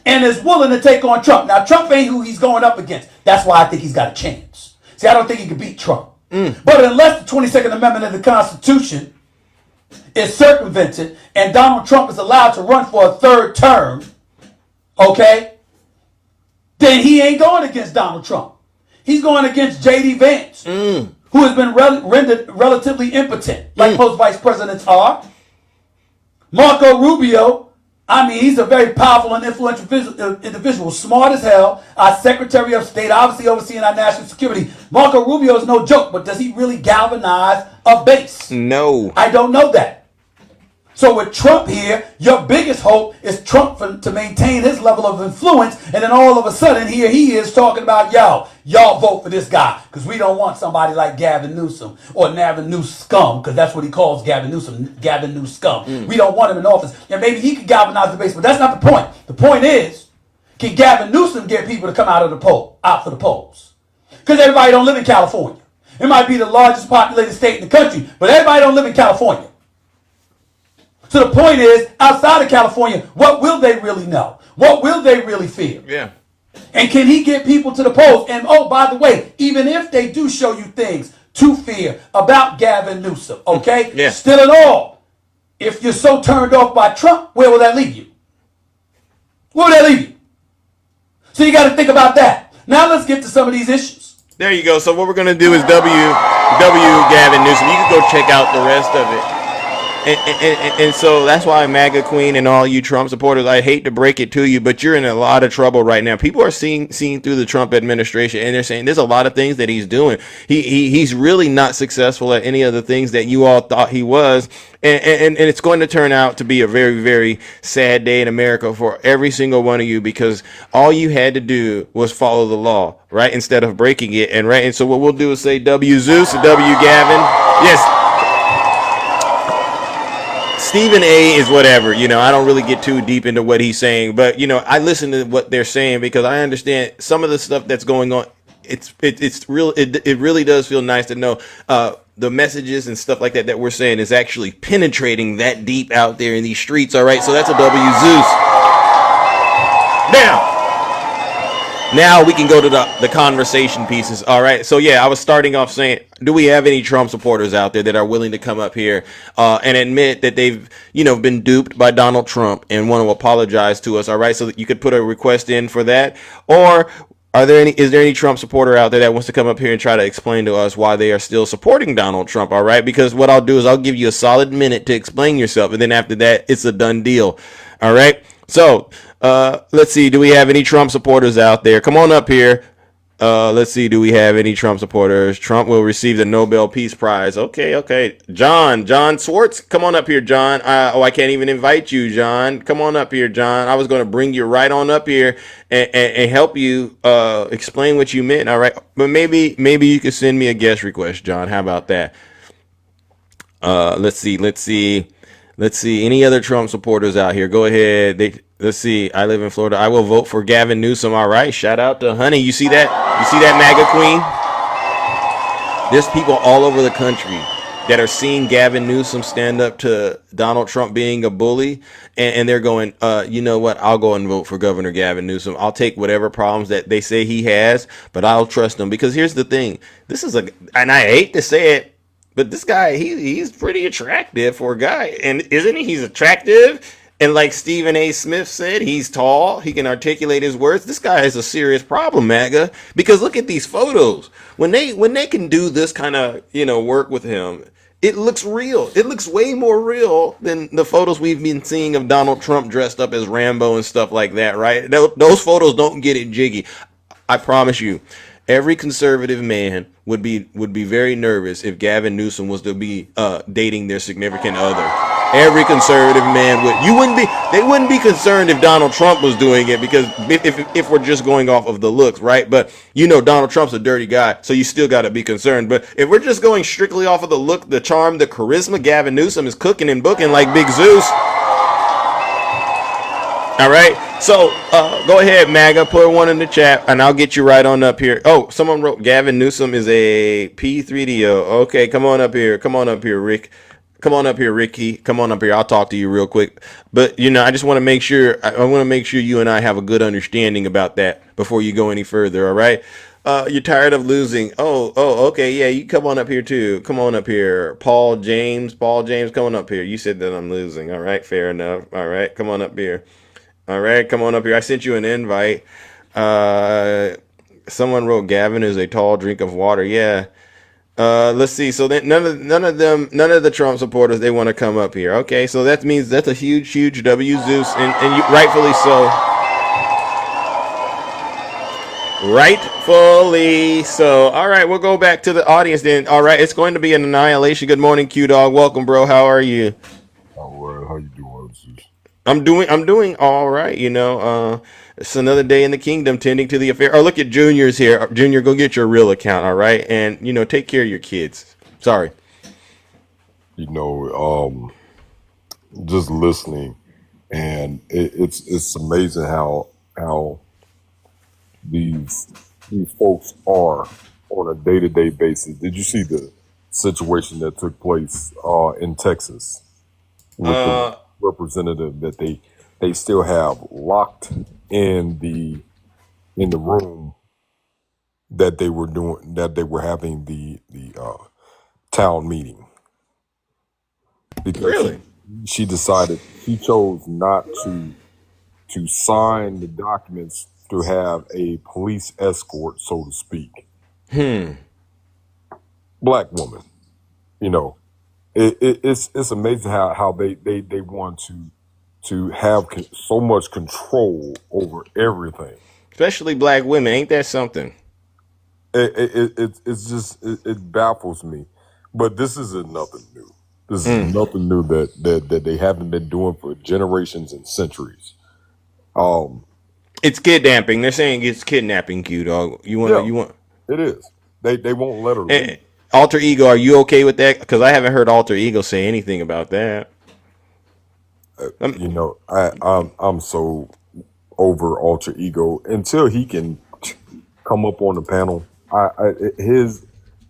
and is willing to take on Trump. Now, Trump ain't who he's going up against. That's why I think he's got a chance. See, I don't think he can beat Trump. But unless the 22nd Amendment of the Constitution is circumvented and Donald Trump is allowed to run for a third term, okay, then he ain't going against Donald Trump. He's going against J.D. Vance, who has been rendered relatively impotent, like most vice presidents are. Marco Rubio, I mean, he's a very powerful and influential individual, smart as hell, our Secretary of State, obviously overseeing our national security. Marco Rubio is no joke, but does he really galvanize a base? No. I don't know that. So with Trump here, your biggest hope is Trump to maintain his level of influence, and then all of a sudden here he is talking about, y'all vote for this guy, because we don't want somebody like Gavin Newsom, or Gavin Newscum, because that's what he calls Gavin Newsom, Gavin Newscum. We don't want him in office. And maybe he could galvanize the base, but that's not the point. The point is, can Gavin Newsom get people to come out for the polls? Because everybody don't live in California. It might be the largest populated state in the country, but everybody don't live in California. So the point is, outside of California, what will they really know? What will they really feel? Yeah. And can he get people to the polls? And oh, by the way, even if they do show you things to fear about Gavin Newsom, okay? Yeah. Still in all, if you're so turned off by Trump, where will that leave you? Where will that leave you? So you got to think about that. Now let's get to some of these issues. There you go. So what we're going to do is W Gavin Newsom. You can go check out the rest of it. And so that's why MAGA Queen and all you Trump supporters, I hate to break it to you, but you're in a lot of trouble right now. People are seeing through the Trump administration, and they're saying there's a lot of things that he's doing. He's really not successful at any of the things that you all thought he was. And it's going to turn out to be a very, very sad day in America for every single one of you, because all you had to do was follow the law, right? Instead of breaking it. And so what we'll do is say W Zeus, W Gavin. Yes. Stephen A is whatever, I don't really get too deep into what he's saying, but I listen to what they're saying because I understand some of the stuff that's going on. It's real. It really does feel nice to know the messages and stuff like that we're saying is actually penetrating that deep out there in these streets. All right, so that's a W Zeus. Now we can go to the conversation pieces. All right. So yeah, I was starting off saying, do we have any Trump supporters out there that are willing to come up here and admit that they've, been duped by Donald Trump and want to apologize to us? All right. So that you could put a request in for that. Or is there any Trump supporter out there that wants to come up here and try to explain to us why they are still supporting Donald Trump? All right. Because what I'll do is I'll give you a solid minute to explain yourself. And then after that, it's a done deal. All right. So let's see. Do we have any Trump supporters out there? Come on up here. Let's see. Do we have any Trump supporters? Trump will receive the Nobel Peace Prize. Okay. John Swartz. Come on up here, John. I can't even invite you, John. Come on up here, John. I was going to bring you right on up here and help you explain what you meant. All right. But maybe you could send me a guest request, John. How about that? Let's see. Any other Trump supporters out here? Go ahead. Let's see. I live in Florida. I will vote for Gavin Newsom. All right. Shout out to Honey. You see that? You see that, MAGA Queen? There's people all over the country that are seeing Gavin Newsom stand up to Donald Trump being a bully, and they're going, you know what? I'll go and vote for Governor Gavin Newsom. I'll take whatever problems that they say he has, but I'll trust him. Because here's the thing. And I hate to say it, but this guy, he's pretty attractive for a guy. And isn't he? He's attractive. And like Stephen A. Smith said, he's tall. He can articulate his words. This guy is a serious problem, MAGA. Because look at these photos. When they can do this kind of, work with him, it looks real. It looks way more real than the photos we've been seeing of Donald Trump dressed up as Rambo and stuff like that, right? Those photos don't get it jiggy. I promise you. Every conservative man would be very nervous if Gavin Newsom was to be dating their significant other. Every conservative man they wouldn't be concerned if Donald Trump was doing it, because if we're just going off of the looks, right? But Donald Trump's a dirty guy, so you still got to be concerned. But if we're just going strictly off of the look, the charm, the charisma, Gavin Newsom is cooking and booking like Big Zeus. All right, so go ahead, MAGA, put one in the chat, and I'll get you right on up here. Oh, someone wrote Gavin Newsom is a P3DO. Okay, come on up here, Rick. Come on up here, Ricky. Come on up here. I'll talk to you real quick. But I just want to make sure. I want to make sure you and I have a good understanding about that before you go any further. All right. You're tired of losing. Oh, okay. Yeah, you come on up here too. Come on up here, Paul James. Paul James, come on up here. You said that I'm losing. All right, fair enough. All right, come on up here. All right, come on up here. I sent you an invite. Uh, Someone wrote Gavin is a tall drink of water. Yeah. Let's see. So then none of the Trump supporters, they want to come up here. Okay, so that means that's a huge W, Zeus, and you, rightfully so. Rightfully so. All right, we'll go back to the audience then. All right, it's going to be an annihilation. Good morning, Q Dog. Welcome, bro. How are you? All right, how you doing, Zeus? I'm doing all right. It's another day in the kingdom, tending to the affair. Oh, look at Junior's here. Junior, go get your real account. All right, and take care of your kids. Sorry. Just listening, and it's amazing how these folks are on a day-to-day basis. Did you see the situation that took place in Texas with the representative that they still have locked in the room that they were having the town meeting because Really? she decided she chose not to sign the documents to have a police escort, so to speak. Black woman, it's amazing how they want to have so much control over everything. Especially black women. Ain't that something? It baffles me. But this isn't nothing new. This is nothing new that they haven't been doing for generations and centuries. It's kidnapping. They're saying it's kidnapping, Q Dog. You want? It is. They won't let her leave. Alter Ego, are you okay with that? Because I haven't heard Alter Ego say anything about that. I'm so over Alter Ego until he can come up on the panel.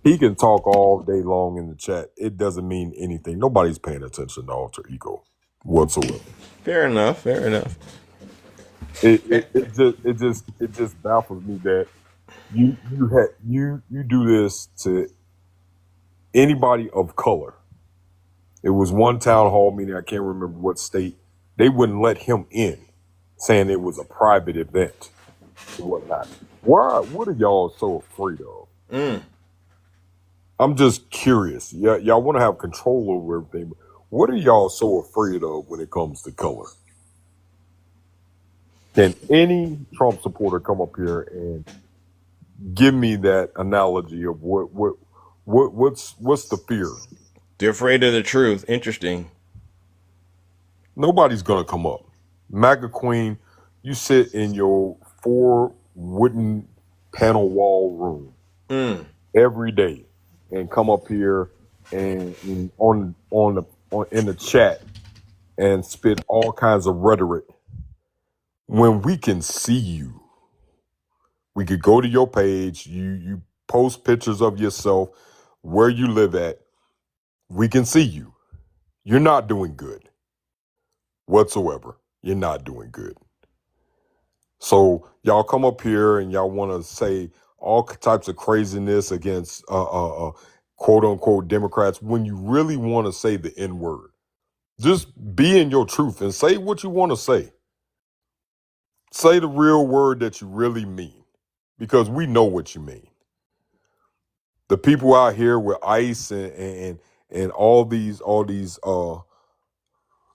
He can talk all day long in the chat. It doesn't mean anything. Nobody's paying attention to Alter Ego whatsoever. Fair enough. It just baffles me that you do this to anybody of color. It was one town hall meeting, I can't remember what state. They wouldn't let him in, saying it was a private event and whatnot. What are y'all so afraid of? I'm just curious. Y'all want to have control over everything. But what are y'all so afraid of when it comes to color? Can any Trump supporter come up here and give me that analogy of what's the fear? They're afraid of the truth. Interesting. Nobody's gonna come up. MAGA Queen, you sit in your 4 wooden panel wall room every day and come up here and in the chat and spit all kinds of rhetoric. When we can see you, we could go to your page. You post pictures of yourself, where you live at. We can see you. You're not doing good whatsoever. You're not doing good. So y'all come up here and y'all want to say all types of craziness against quote unquote Democrats when you really want to say the N word. Just be in your truth and say what you want to say. Say the real word that you really mean, because we know what you mean. The people out here with ICE and all these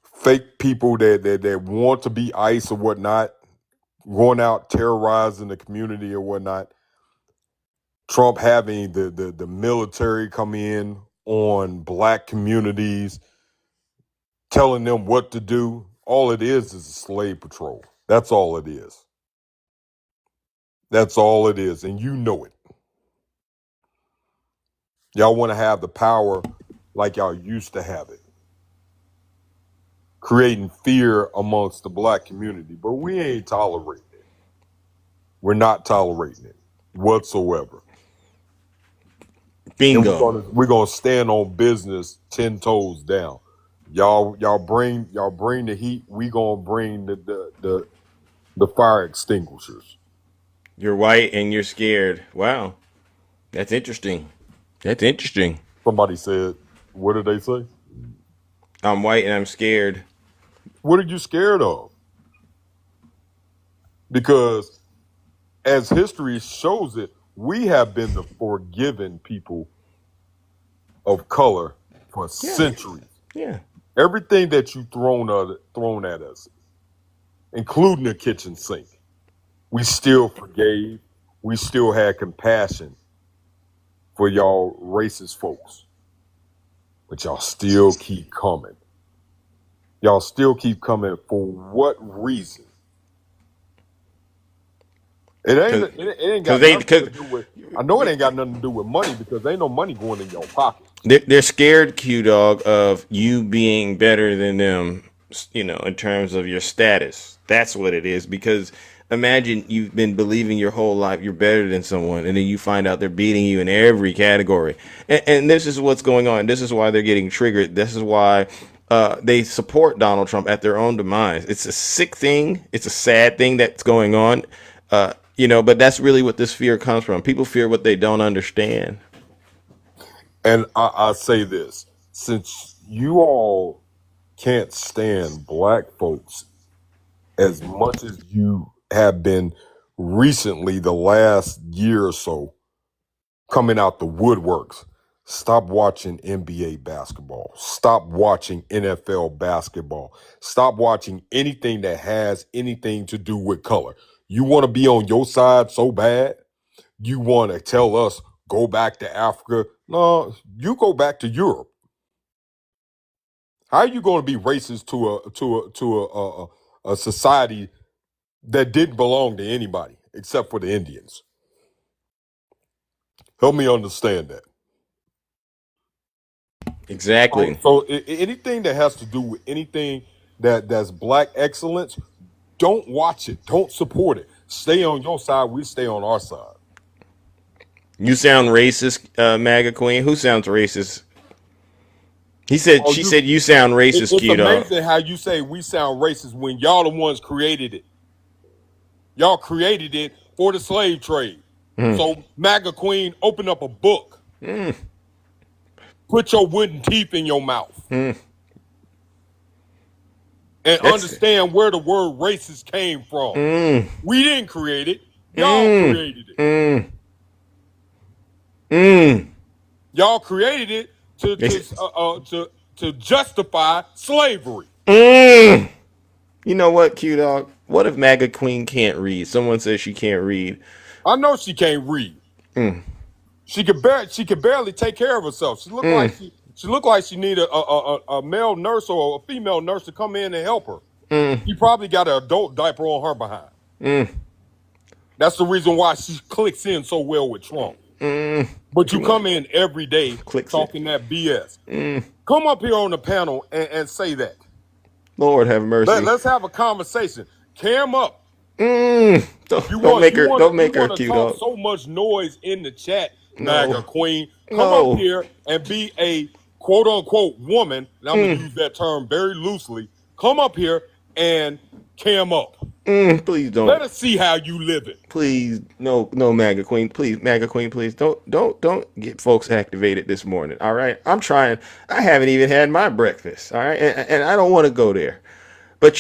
fake people that want to be ICE or whatnot, going out terrorizing the community or whatnot. Trump having the military come in on black communities, telling them what to do. All it is a slave patrol. That's all it is. That's all it is. And you know it. Y'all want to have the power like y'all used to have it. Creating fear amongst the black community. But we ain't tolerating it. We're not tolerating it whatsoever. and Bingo. we're gonna stand on business 10 toes down. Y'all bring the heat. We gonna bring the fire extinguishers. You're white and you're scared. Wow. That's interesting. That's interesting. Somebody said, what did they say? I'm white and I'm scared. What are you scared of? Because as history shows it, we have been the forgiven people of color for centuries. Yeah. Everything that you thrown at us, including the kitchen sink, we still forgave. We still had compassion for y'all racist folks. But y'all still keep coming. Y'all still keep coming for what reason? It ain't got nothing to do with. I know it ain't got nothing to do with money because ain't no money going in your pocket. They're scared, Q Dog, of you being better than them, in terms of your status. That's what it is. Because imagine you've been believing your whole life you're better than someone, and then you find out they're beating you in every category. And this is what's going on. This is why they're getting triggered. This is why they support Donald Trump at their own demise. It's a sick thing. It's a sad thing that's going on. But that's really what this fear comes from. People fear what they don't understand. And I say this, since you all can't stand black folks as much as you have been recently, the last year or so, coming out the woodworks, stop watching NBA basketball. Stop watching NFL basketball. Stop watching anything that has anything to do with color. You want to be on your side so bad? You want to tell us, go back to Africa? No, you go back to Europe. How are you going to be racist to a society that didn't belong to anybody except for the Indians? Help me understand that. Exactly. So anything that has to do with anything that's black excellence, don't watch it. Don't support it. Stay on your side. We stay on our side. You sound racist, MAGA Queen. Who sounds racist? She said you sound racist, It's Q Dog. amazing how you say we sound racist when y'all the ones created it. Y'all created it for the slave trade. So MAGA Queen, open up a book. Put your wooden teeth in your mouth. And understand where the word racist came from. We didn't create it. Y'all created it. Y'all created it to justify slavery. You know what, Q Dog? What if MAGA Queen can't read? Someone says she can't read. I know she can't read. She could barely take care of herself. She looked like she needed a male nurse or a female nurse to come in and help her. She probably got an adult diaper on her behind. That's the reason why she clicks in so well with Trump. But you come in every day talking that BS. Come up here on the panel and say that. Lord have mercy. Let's have a conversation. Cam up. Don't make her Q Dog. So much noise in the chat, MAGA Queen. Come up here and be a quote unquote woman. And I'm gonna use that term very loosely. Come up here and cam up. Please don't. Let us see how you live it. Please, no, MAGA Queen. Please, MAGA Queen. Please don't get folks activated this morning. All right, I'm trying. I haven't even had my breakfast. All right, and I don't want to go there. But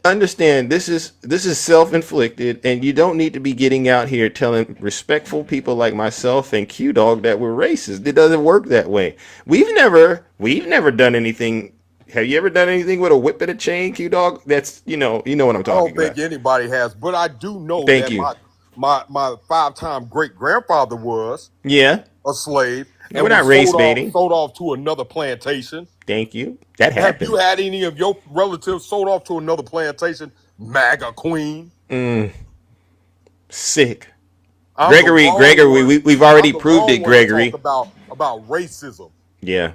understand this is self-inflicted, and you don't need to be getting out here telling respectful people like myself and Q Dog that we're racist. It doesn't work that way. We've never done anything. Have you ever done anything with a whip and a chain, Q Dog? That's you know what I'm talking about. I don't think anybody has, but I do know that my 5-time great grandfather was a slave. And we're not race baiting. Sold off to another plantation. Thank you. That happened. Have you had any of your relatives sold off to another plantation? MAGA Queen. Sick. Gregory, we've already proved it, Gregory. Talk about racism. Yeah.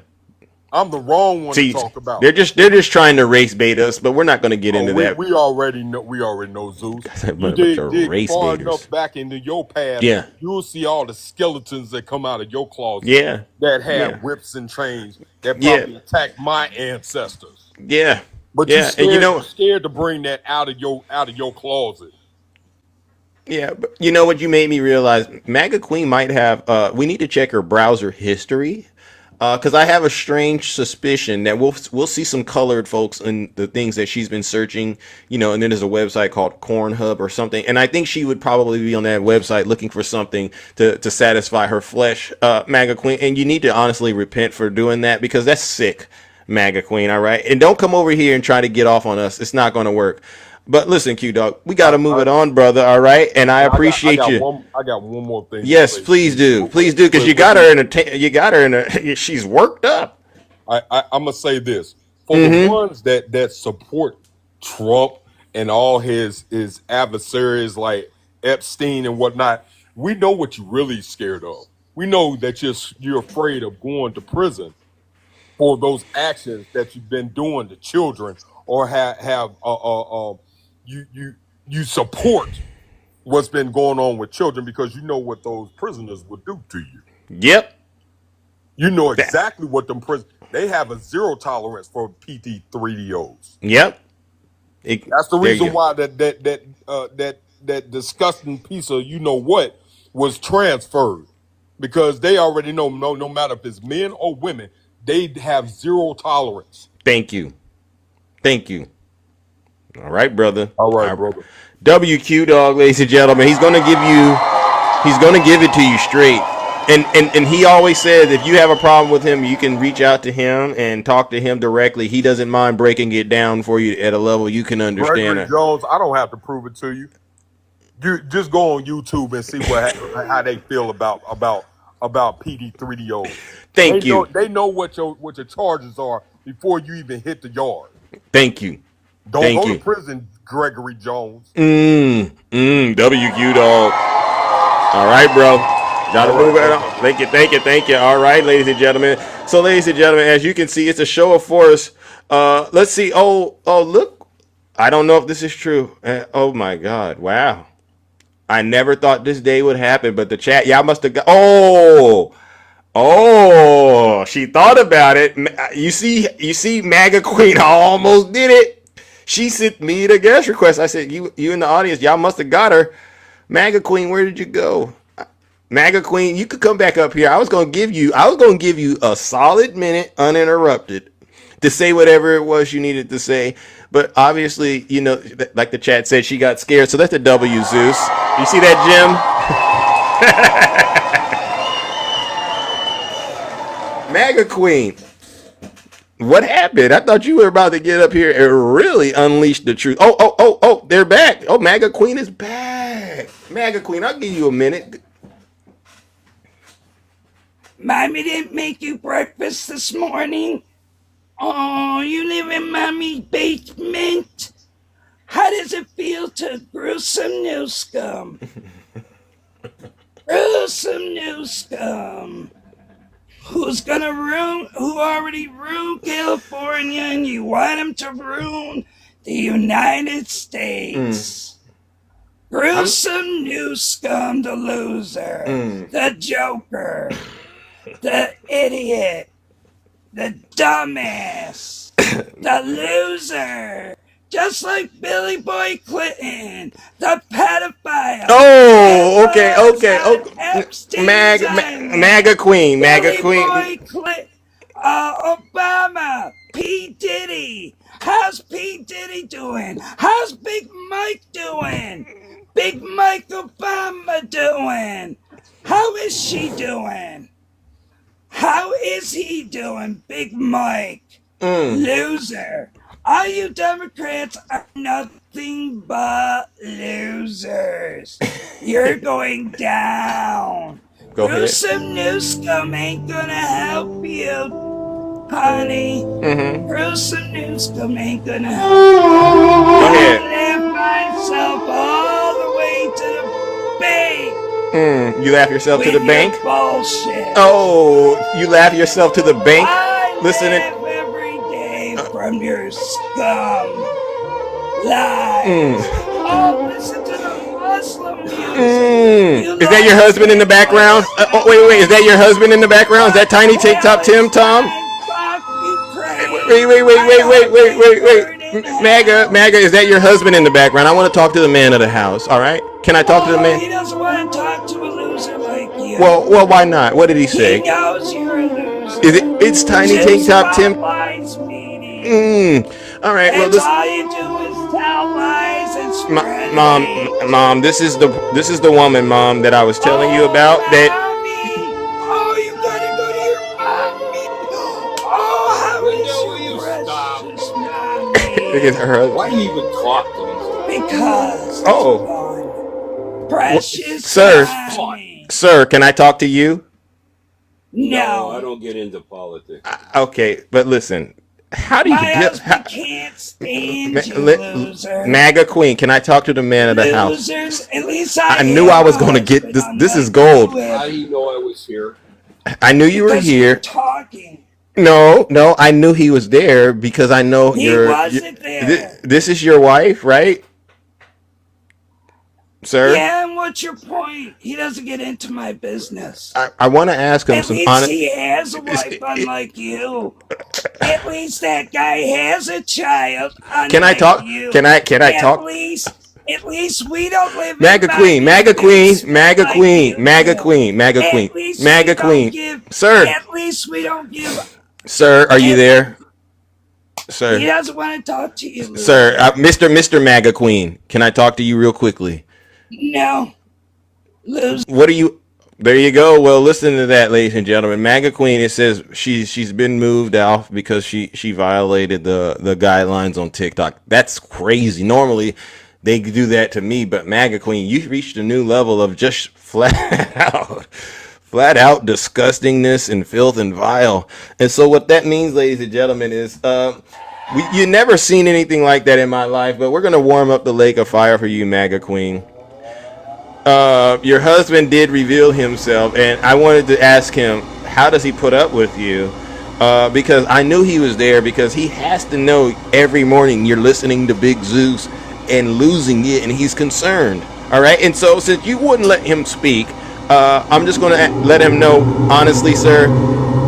I'm the wrong one to See, talk about. they're just trying to race bait us, but we're not going to get into that. We already know Zeus. You But your dig race far baiters. enough back into your past, Yeah, you'll see all the skeletons that come out of your closet yeah, that yeah, had whips and chains that yeah, probably attacked my ancestors. yeah, But yeah. And you you know, scared to bring that out of your closet. yeah, but you know what you made me realize? MAGA Queen might have. We need to check her browser history. Because I have a strange suspicion that we'll see some colored folks in the things that she's been searching, and then there's a website called Cornhub or something, and I think she would probably be on that website looking for something to satisfy her flesh, MAGA Queen, and you need to honestly repent for doing that because that's sick, MAGA Queen, all right? And don't come over here and try to get off on us. It's not going to work. But listen, Q Dog, we got to move it on, brother. All right, and I appreciate you. I got one more thing. Yes, please do, because you got her in a. She's worked up. I'm gonna say this for the ones that support Trump and all his adversaries like Epstein and whatnot. We know what you're really scared of. We know that you're afraid of going to prison for those actions that you've been doing to children or have you support what's been going on with children because you know what those prisoners will do to you. Yep. You know exactly what them prisoners. They have a zero tolerance for PT3DOs. Yep. That's the reason why that disgusting piece of what was transferred because they already know no matter if it's men or women, they have zero tolerance. Thank you. All right, brother. All right, brother. WQ Dog, ladies and gentlemen, he's gonna give it to you straight. And he always says if you have a problem with him, you can reach out to him and talk to him directly. He doesn't mind breaking it down for you at a level you can understand. Gregory Jones, I don't have to prove it to you. You just go on YouTube and see how they feel about PD3DO. Thank you. They know what your charges are before you even hit the yard. Thank you. Don't go to prison, Gregory Jones. WQ Dog. All right, bro. Gotta move it on. Thank you. All right, ladies and gentlemen. So, ladies and gentlemen, as you can see, it's a show of force. Let's see. Oh, look. I don't know if this is true. Oh my God! Wow. I never thought this day would happen, but the chat, y'all must have got. Oh, she thought about it. You see, MAGA Queen almost did it. She sent me the guest request. I said, you in the audience, y'all must have got her. MAGA Queen, where did you go? MAGA Queen, you could come back up here. I was gonna give you a solid minute uninterrupted to say whatever it was you needed to say. But obviously, like the chat said, she got scared. So that's a W, Zeus. You see that, Jim? MAGA Queen. What happened? I thought you were about to get up here and really unleash the truth. Oh, they're back. Oh, MAGA Queen is back. MAGA Queen, I'll give you a minute. Mommy didn't make you breakfast this morning? Oh, you live in Mommy's basement? How does it feel to brew some new scum? Brew some new scum. Who already ruined California and you want him to ruin the United States? Brew some new scum, the loser, the joker, the idiot, the dumbass, the loser, just like Billy Boy Clinton, the pedophile. Oh, okay. MAGA Queen, Billy Boy Clinton, Obama, P. Diddy. How's P. Diddy doing? How's Big Mike doing? Big Mike Obama doing? How is she doing? How is he doing, Big Mike? Loser. All you Democrats are nothing but losers. You're going down. Go Some new scum ain't gonna help you, honey. Some new scum ain't gonna help you. Go ahead. I left myself all the way to the bank. You laugh yourself to the bank? Bullshit. Oh, you laugh yourself to the bank? I listening. laugh every day from your scum lies. Oh, listen to the Muslim music. You Is that your like husband in the it, background? Wait. Is that your husband in the background? Is that Tiny TikTok Tim, Tom? Fuck Ukraine. Wait. MAGA, is that your husband in the background? I want to talk to the man of the house. All right? Can I talk to the man? He doesn't want to talk to a loser like you. Well, why not? What did he He say? knows you're a loser. It's Tiny TikTok Tim. Lies meeting. All right. Well, That's all you do is tell lies and spread hate. Mom, this is the woman, Mom, that I was telling you about. Oh, you gotta go to your mommy. Oh, how is your precious mommy? Why do you even talk to these Because precious Sir, can I talk to you? No, I don't get into politics. Okay, but listen. How do you My deal? husband can't stand you, loser. MAGA Queen, can I talk to the man of the house? Losers, at least I knew I was going to get this. This is gold. How do you know I was here? I knew you were here. Talking. No, I knew he was there because I know He wasn't there. This is your wife, right? Sir? Yeah, and what's your point? He doesn't get into my business. I want to ask him At some least honest. he has a wife, unlike you. At least that guy has a child. Can I talk? You. Can I talk? At least we don't live MAGA in Queen, MAGA Queen, MAGA like Queen, you MAGA do. Queen, MAGA At Queen, least MAGA we don't Queen. give- Sir, At least we don't give. sir, are you there? He Sir, doesn't want to talk to you, sir, Mr. MAGA Queen, can I talk to you real quickly? No. Lose. What are you? There you go. Well, listen to that, ladies and gentlemen. MAGA Queen. It says she's been moved off because she violated the guidelines on TikTok. That's crazy. Normally, they do that to me, but MAGA Queen, you reached a new level of just flat out disgustingness and filth and vile. And so, what that means, ladies and gentlemen, is you never seen anything like that in my life. But we're gonna warm up the lake of fire for you, MAGA Queen. Your husband did reveal himself, and I wanted to ask him, how does he put up with you? Because I knew he was there, because he has to know every morning you're listening to Big Zeus and losing it, and he's concerned. All right, and so since you wouldn't let him speak, I'm just going to let him know, honestly, sir,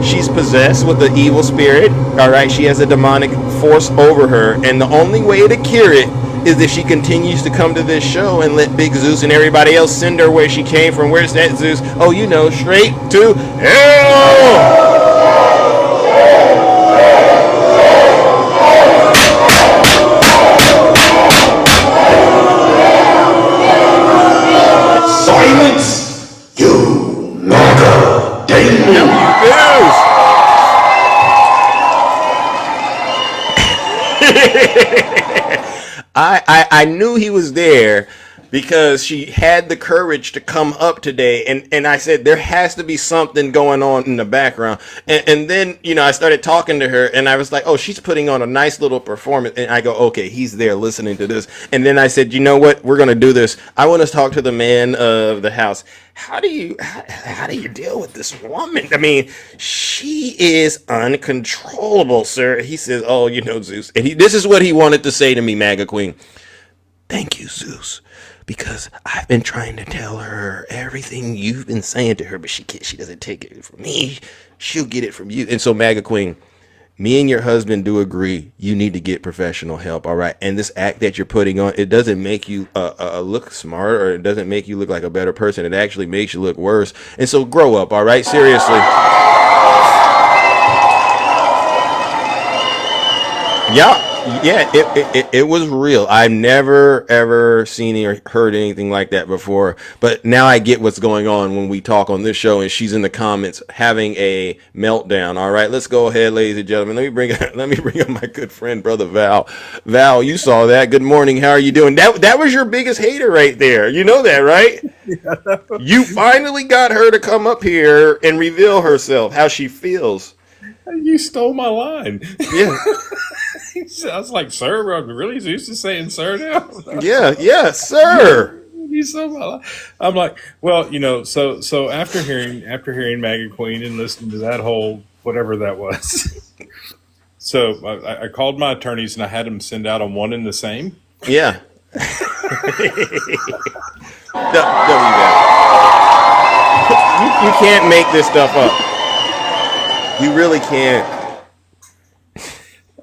she's possessed with the evil spirit. All right, she has a demonic force over her, and the only way to cure it is if she continues to come to this show and let Big Zeus and everybody else send her where she came from. Where's that Zeus? Oh, you know, straight to hell! Silence, you MAGA demon! I knew he was there because she had the courage to come up today, and I said there has to be something going on in the background, and then I started talking to her, and I was like, oh, she's putting on a nice little performance, and I go, okay, he's there listening to this, and then I said, you know what, we're gonna do this. I want to talk to the man of the house. How do you deal with this woman? I mean, she is uncontrollable, sir. He says, oh, Zeus, and this is what he wanted to say to me, MAGA Queen. Thank you, Zeus, because I've been trying to tell her everything you've been saying to her, but she doesn't take it from me. She'll get it from you. And so, MAGA Queen, me and your husband do agree you need to get professional help, all right? And this act that you're putting on, it doesn't make you look smart, or it doesn't make you look like a better person. It actually makes you look worse. And so grow up, all right? Seriously. Yeah, it was real. I've never ever seen or heard anything like that before. But now I get what's going on when we talk on this show, and she's in the comments having a meltdown. All right, let's go ahead, ladies and gentlemen. Let me bring up my good friend, brother Val. Val, you saw that. Good morning. How are you doing? That was your biggest hater right there. You know that, right? You finally got her to come up here and reveal herself, how she feels. You stole my line. Yeah. I was like, sir, I'm really used to saying sir now. Yeah, sir. You stole my line. I'm like, well, so after hearing MAGA Queen and listening to that whole whatever that was. So I called my attorneys and I had them send out a one and the same. Yeah. You can't make this stuff up. You really can't.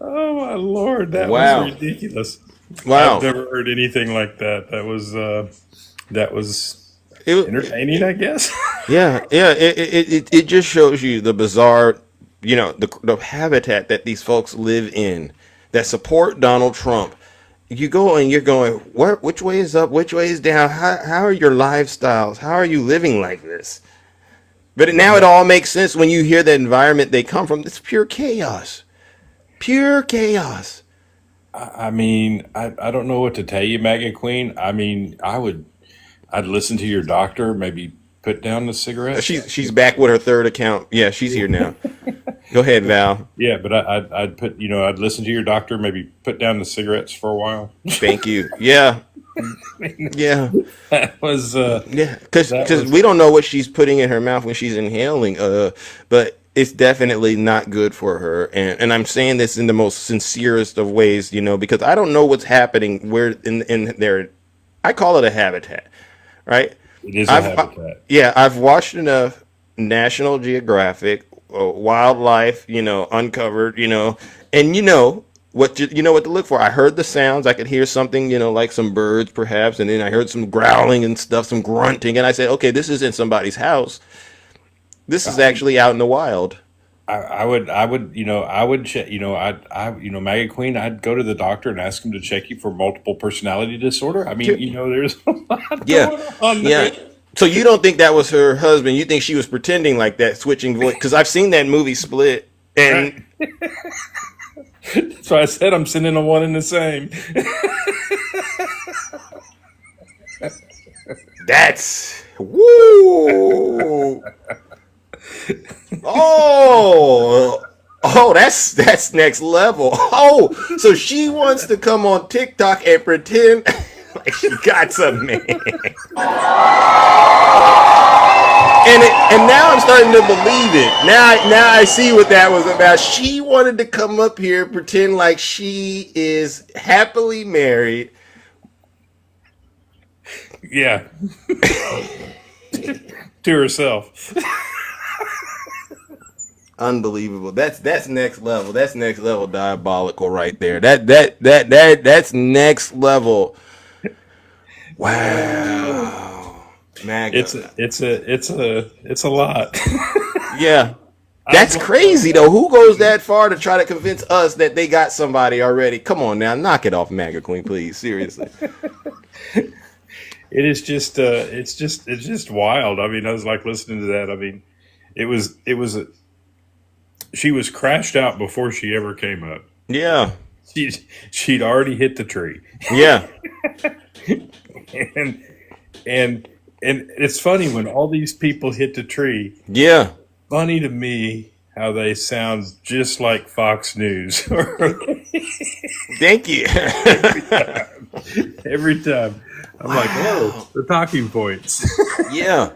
Oh my Lord, that Wow. was ridiculous. Wow. I've never heard anything like that. That was entertaining, I guess. Yeah. It just shows you the bizarre, the habitat that these folks live in that support Donald Trump. You go and you're going, which way is up, which way is down? How are your lifestyles? How are you living like this? But now it all makes sense when you hear the environment they come from. It's pure chaos. Pure chaos. I mean, I don't know what to tell you, MAGA Queen. I mean, I'd listen to your doctor, maybe put down the cigarette. She's back with her third account. Yeah, she's here now. Go ahead, Val. Yeah, but I'd listen to your doctor, maybe put down the cigarettes for a while. Thank you. Yeah. Yeah. That was because we don't know what she's putting in her mouth when she's inhaling, but it's definitely not good for her, and I'm saying this in the most sincerest of ways, because I don't know what's happening where in their, I call it a habitat, right? It is a habitat. Yeah, I've watched enough National Geographic, wildlife, uncovered, and what to look for. I heard the sounds. I could hear something, like some birds perhaps, and then I heard some growling and stuff, some grunting, and I said, okay, this isn't somebody's house. This is actually out in the wild. I would check, MAGA Queen, I'd go to the doctor and ask him to check you for multiple personality disorder. I mean, there's a lot going on there. So you don't think that was her husband? You think she was pretending like that, switching voice? Because I've seen that movie Split, and so I said I'm sending a one and the same. That's woo. Oh, that's next level. Oh, so she wants to come on TikTok and pretend like she got some man. And now I'm starting to believe it. Now I see what that was about. She wanted to come up here, pretend like she is happily married. Yeah. To herself. Unbelievable. That's next level. That's next level diabolical right there. That's next level. Wow. MAGA. It's a lot. Yeah. That's crazy though. Who goes that far to try to convince us that they got somebody already? Come on now, knock it off, MAGA Queen, please. Seriously. It is just it's just wild. I mean, I was like listening to that. I mean, she was crashed out before she ever came up. Yeah. She'd already hit the tree. Yeah. and it's funny when all these people hit the tree. Yeah. Funny to me how they sound just like Fox News. Thank you. Every time. I'm like, oh, the talking points. Yeah.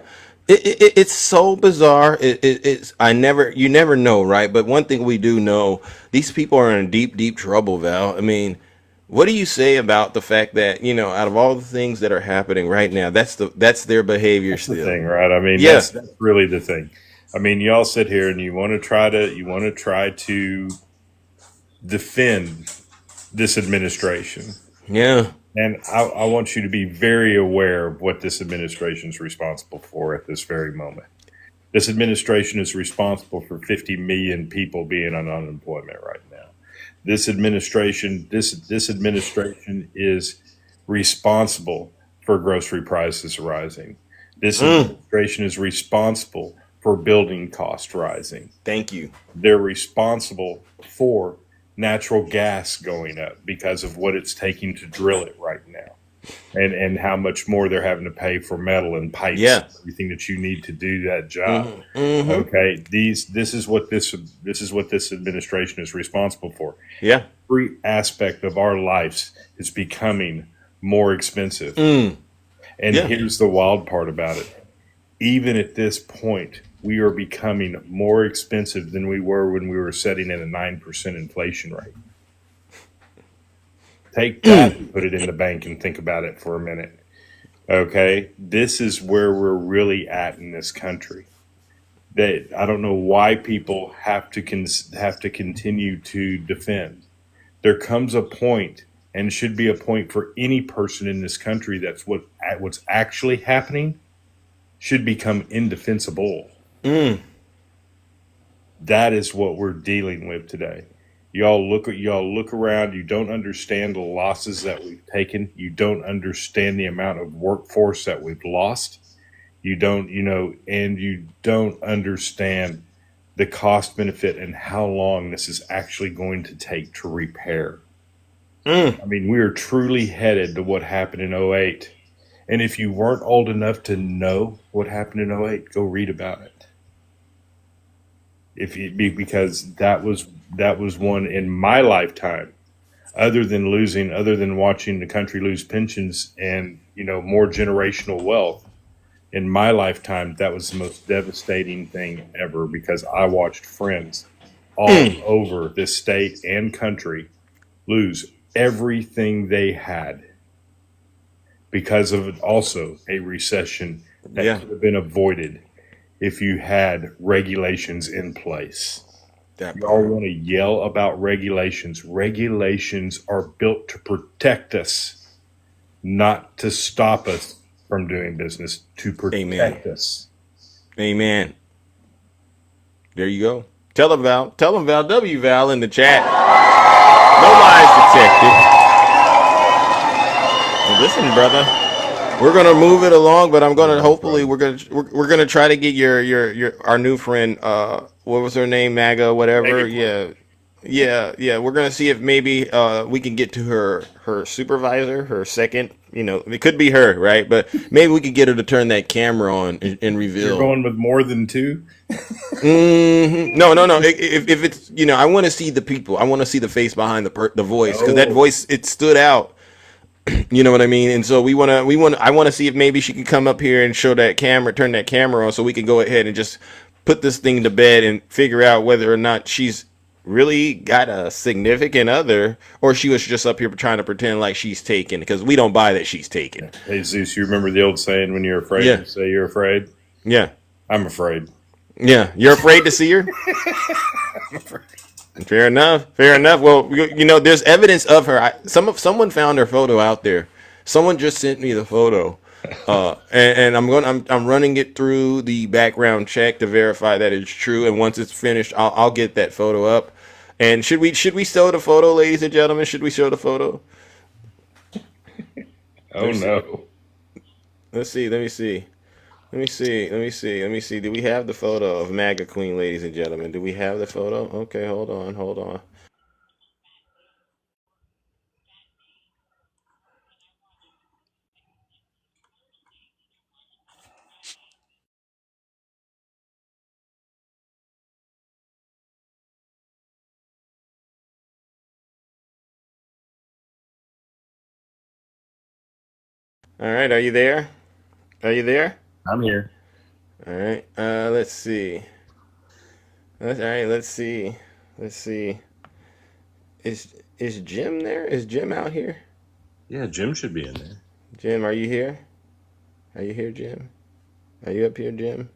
It's so bizarre. It's you never know, right? But one thing we do know, these people are in deep trouble, Val. I mean, what do you say about the fact that, out of all the things that are happening right now, that's their behavior still. The thing, right? I mean, yeah. That's really the thing. I mean, y'all sit here and you want to try to defend this administration. Yeah. And I want you to be very aware of what this administration is responsible for at this very moment. This administration is responsible for 50 million people being on unemployment right now. This administration is responsible for grocery prices rising. This administration is responsible for building cost rising. Thank you. They're responsible for natural gas going up because of what it's taking to drill it right now, and how much more they're having to pay for metal and pipes, and everything that you need to do that job. Mm-hmm. Okay, this is what this administration is responsible for. Yeah, every aspect of our lives is becoming more expensive. And here's the wild part about it: even at this point, we are becoming more expensive than we were when we were setting at a 9% inflation rate. Take that and put it in the bank and think about it for a minute. Okay, this is where we're really at in this country. That I don't know why people have to continue to defend. There comes a point, and should be a point for any person in this country, that's what's actually happening should become indefensible. That is what we're dealing with today. Y'all look around. You don't understand the losses that we've taken. You don't understand the amount of workforce that we've lost. You don't, and you don't understand the cost benefit and how long this is actually going to take to repair. I mean, we are truly headed to what happened in '08. And if you weren't old enough to know what happened in '08, go read about it. Because that was one in my lifetime, other than watching the country lose pensions and, more generational wealth. In my lifetime, that was the most devastating thing ever, because I watched friends all over this state and country lose everything they had because of also a recession that could have been avoided if you had regulations in place. Y'all want to yell about regulations. Regulations are built to protect us, not to stop us from doing business, to protect us. Amen. There you go. Tell them Val, W Val in the chat. No lies detected. Well, listen, brother. We're gonna move it along, but I'm gonna hopefully we're gonna try to get your our new friend. What was her name? MAGA, whatever. Yeah. We're gonna see if maybe we can get to her supervisor, her second. It could be her, right? But maybe we could get her to turn that camera on and reveal. You're going with more than two? No. If it's I want to see the people. I want to see the face behind the voice, because that voice, it stood out. You know what I mean? And so I want to see if maybe she can come up here and turn that camera on, so we can go ahead and just put this thing to bed and figure out whether or not she's really got a significant other, or she was just up here trying to pretend like she's taken, because we don't buy that she's taken. Hey, Zeus, you remember the old saying, when you're afraid, you say you're afraid? Yeah. I'm afraid. Yeah. You're afraid to see her? I'm afraid. Fair enough. Well, there's evidence of her. Someone found her photo out there. Someone just sent me the photo, and I'm running it through the background check to verify that it's true. And once it's finished, I'll get that photo up. And should we show the photo, ladies and gentlemen? Should we show the photo? Oh no. Let's see. Let me see. Do we have the photo of MAGA Queen, ladies and gentlemen? Do we have the photo? Okay, hold on. All right, are you there? I'm here. All right, let's see. Let's see. Is Jim there? Is Jim out here? Yeah, Jim should be in there. Jim, are you here? Are you here, Jim? Are you up here, Jim?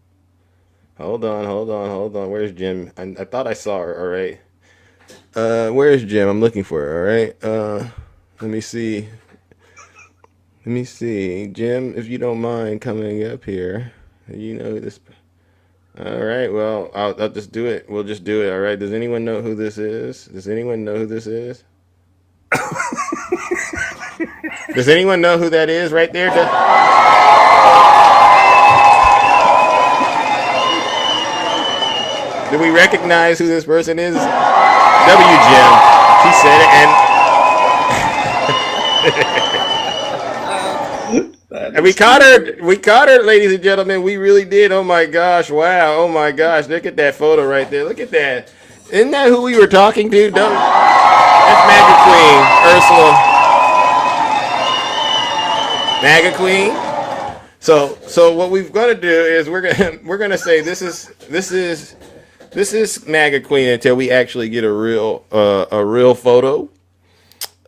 Hold on. Where's Jim? I thought I saw her. All right. Where's Jim? I'm looking for her. All right. Let me see. Jim, if you don't mind coming up here. This. All right. Well, I'll just do it. We'll just do it. All right. Does anyone know who this is? Does anyone know who that is right there? Do we recognize who this person is? W. Jim. She said it, and we caught her, ladies and gentlemen. We really did. Oh my gosh! Wow! Oh my gosh! Look at that photo right there. Look at that. Isn't that who we were talking to? That's MAGA Queen, Ursula. MAGA Queen. So what we're gonna do is we're gonna say this is MAGA Queen until we actually get a real photo.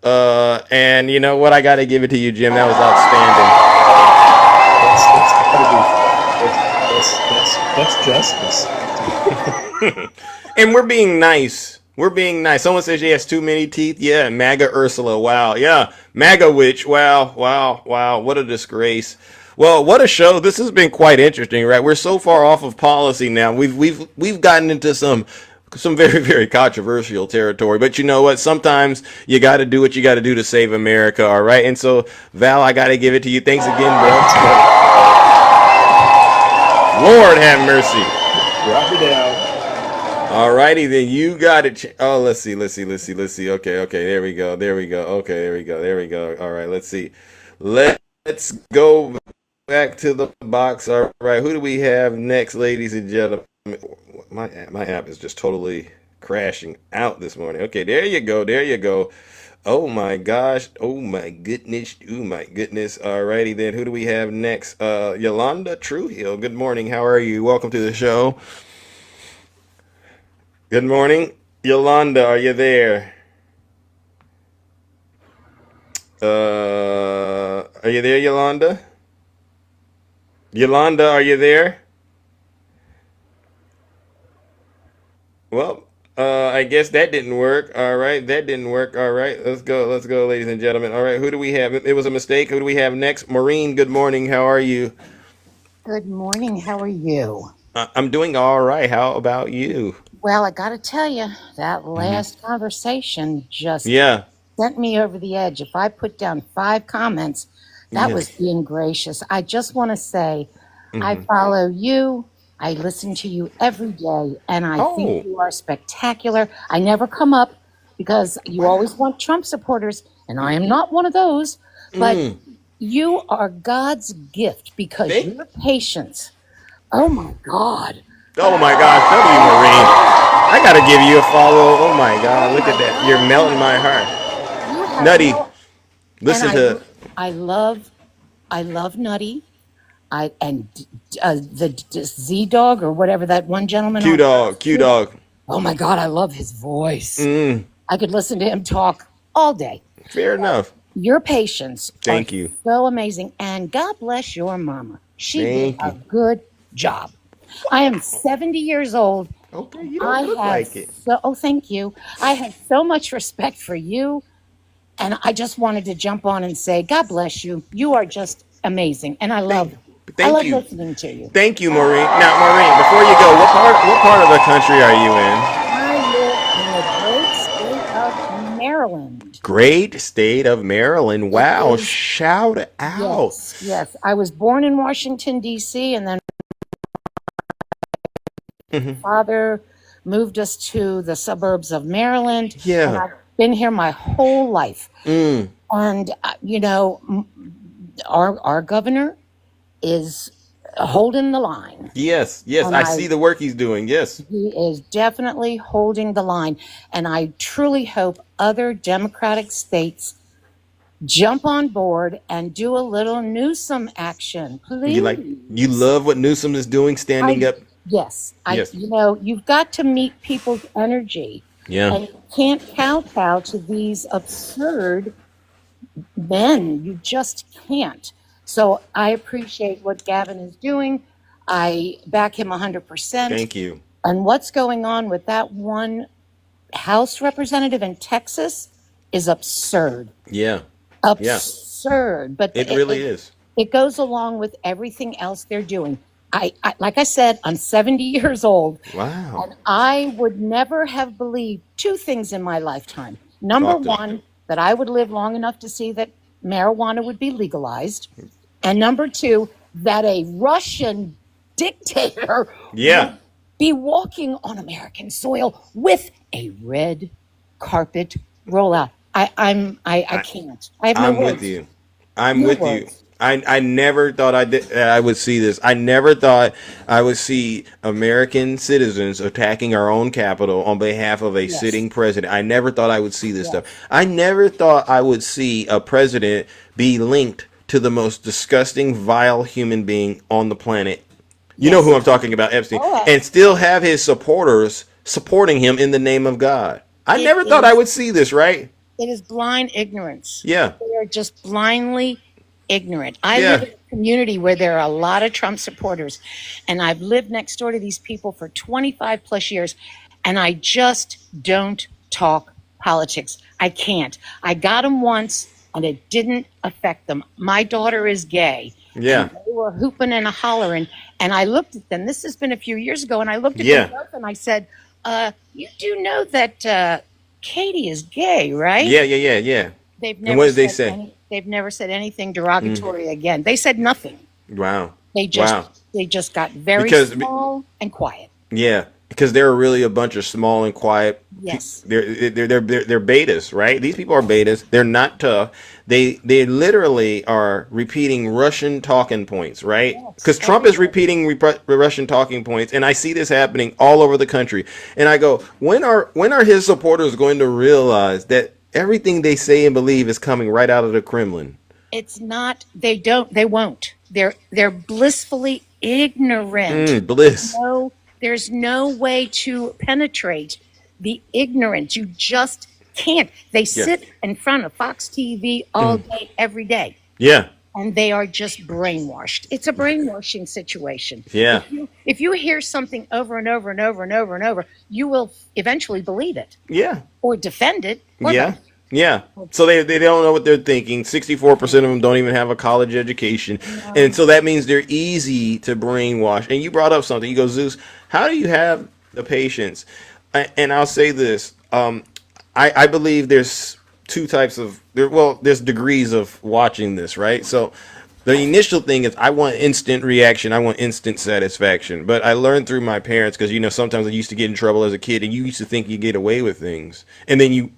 And you know what? I got to give it to you, Jim. That was outstanding. That's gotta be that's justice. And we're being nice. We're being nice. Someone says she has too many teeth. Yeah, MAGA Ursula. Wow. Yeah, MAGA witch. Wow. Wow. Wow. What a disgrace. Well, what a show. This has been quite interesting, right? We're so far off of policy now. We've gotten into some very, very controversial territory. But you know what? Sometimes you got to do what you got to do to save America. All right. And so, Val, I got to give it to you. Thanks again, bro. Lord have mercy. Drop it down. All righty, then you got it. Oh, let's see. Okay, there we go. Okay, there we go. All right, let's see. Let's go back to the box. All right, who do we have next, ladies and gentlemen? My app is just totally crashing out this morning. Okay, there you go. Oh my gosh. Oh my goodness. All righty then. Who do we have next? Yolanda Truehill. Good morning. How are you? Welcome to the show. Good morning. Yolanda, are you there? Are you there, Yolanda? Yolanda, are you there? Well, I guess that didn't work. All right, that didn't work. All right, let's go, ladies and gentlemen. All right, who do we have? It was a mistake. Who do we have next? Maureen, good morning. How are you? Good morning. How are you? I'm doing all right. How about you? Well, I got to tell you, that last conversation just Yeah. sent me over the edge. If I put down 5 comments, that was being gracious. I just want to say, I follow you. I listen to you every day, and I think you are spectacular. I never come up because you always want Trump supporters, and I am not one of those. But you are God's gift because your patience. Oh my God. Oh my gosh, W. Maureen. I gotta give you a follow. Oh my God, look at that. You're melting my heart. Nutty. Listen to. I love Nutty. The Z Dog or whatever that one gentleman. Q Dog. Oh my God, I love his voice. I could listen to him talk all day. Fair enough. Your patience. Thank you. So amazing. And God bless your mama. She did a good job. I am 70 years old. Okay, you don't look like it. Thank you. I have so much respect for you. And I just wanted to jump on and say, God bless you. You are just amazing. And I love listening to you. Thank you, Maureen. Now, Maureen, before you go, what part of the country are you in? I live in the great state of Maryland. Great state of Maryland. Wow. Shout out. Yes. I was born in Washington, D.C., and then father moved us to the suburbs of Maryland. Yeah. And I've been here my whole life. And, our governor is holding the line. Yes. I see the work he's doing. Yes. He is definitely holding the line. And I truly hope other Democratic states jump on board and do a little Newsom action. Please. You love what Newsom is doing, standing up. Yes. You've got to meet people's energy. Yeah. And you can't kowtow to these absurd men. You just can't. So I appreciate what Gavin is doing. I back him 100%. Thank you. And what's going on with that one House representative in Texas is absurd. Yeah. Absurd. But it really is. It goes along with everything else they're doing. I like I said, I'm 70 years old. Wow. And I would never have believed 2 things in my lifetime. Number one, that I would live long enough to see that marijuana would be legalized. And number 2, that a Russian dictator would be walking on American soil with a red carpet rollout. I can't. I have no words. With you. I'm with you. I never thought I would see this. I never thought I would see American citizens attacking our own capital on behalf of a sitting president. I never thought I would see this stuff. I never thought I would see a president be linked to the most disgusting, vile human being on the planet. You know who I'm talking about, Epstein, and still have his supporters supporting him in the name of God. I never thought I would see this, right? It is blind ignorance. Yeah. They are just blindly ignorant. I Yeah. live in a community where there are a lot of Trump supporters, and I've lived next door to these people for 25 plus years, and I just don't talk politics. I can't. I got them once, and it didn't affect them. My daughter is gay. Yeah. And they were hooping and hollering, and I looked at them. This has been a few years ago, and I looked at them both, and I said, you do know that Katie is gay, right? Yeah. They've And never what did they said say? they've never said anything derogatory again. They said nothing. Wow. They just got very small and quiet. Yeah, because they're really a bunch of small and quiet. Yes. They're betas, right? These people are betas. They're not tough. They literally are repeating Russian talking points, right? Because Trump is repeating Russian talking points, and I see this happening all over the country. And I go, when are his supporters going to realize that everything they say and believe is coming right out of the Kremlin? It's not. They won't. They're blissfully ignorant. Bliss. No, there's no way to penetrate the ignorance. You just can't. They sit in front of Fox TV all day, every day. Yeah. And they are just brainwashed. It's a brainwashing situation. Yeah. If you hear something over and over and over and over and over, you will eventually believe it. Yeah. Or defend it. Or both. Yeah. So they don't know what they're thinking. 64% of them don't even have a college education. And so that means they're easy to brainwash. And you brought up something. You go, Zeus, how do you have the patience? And I'll say this. I believe there's two types of, there's degrees of watching this, right? So the initial thing is I want instant reaction. I want instant satisfaction. But I learned through my parents, because, sometimes I used to get in trouble as a kid, and you used to think you get away with things. And then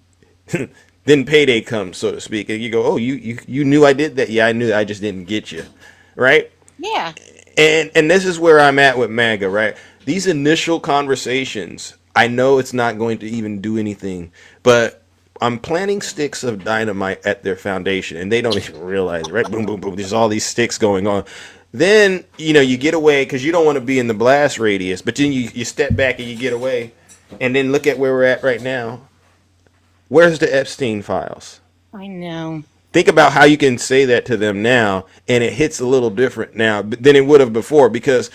then payday comes, so to speak, and you go, oh, you knew I did that? Yeah, I knew. I just didn't get you, right? Yeah. And this is where I'm at with MAGA, right? These initial conversations, I know it's not going to even do anything, but I'm planting sticks of dynamite at their foundation, and they don't even realize it, right? Boom, boom, boom. There's all these sticks going on. Then, you get away because you don't want to be in the blast radius, but then you step back and you get away, and then look at where we're at right now. Where's the Epstein files? I know. Think about how you can say that to them now, and it hits a little different now than it would have before, because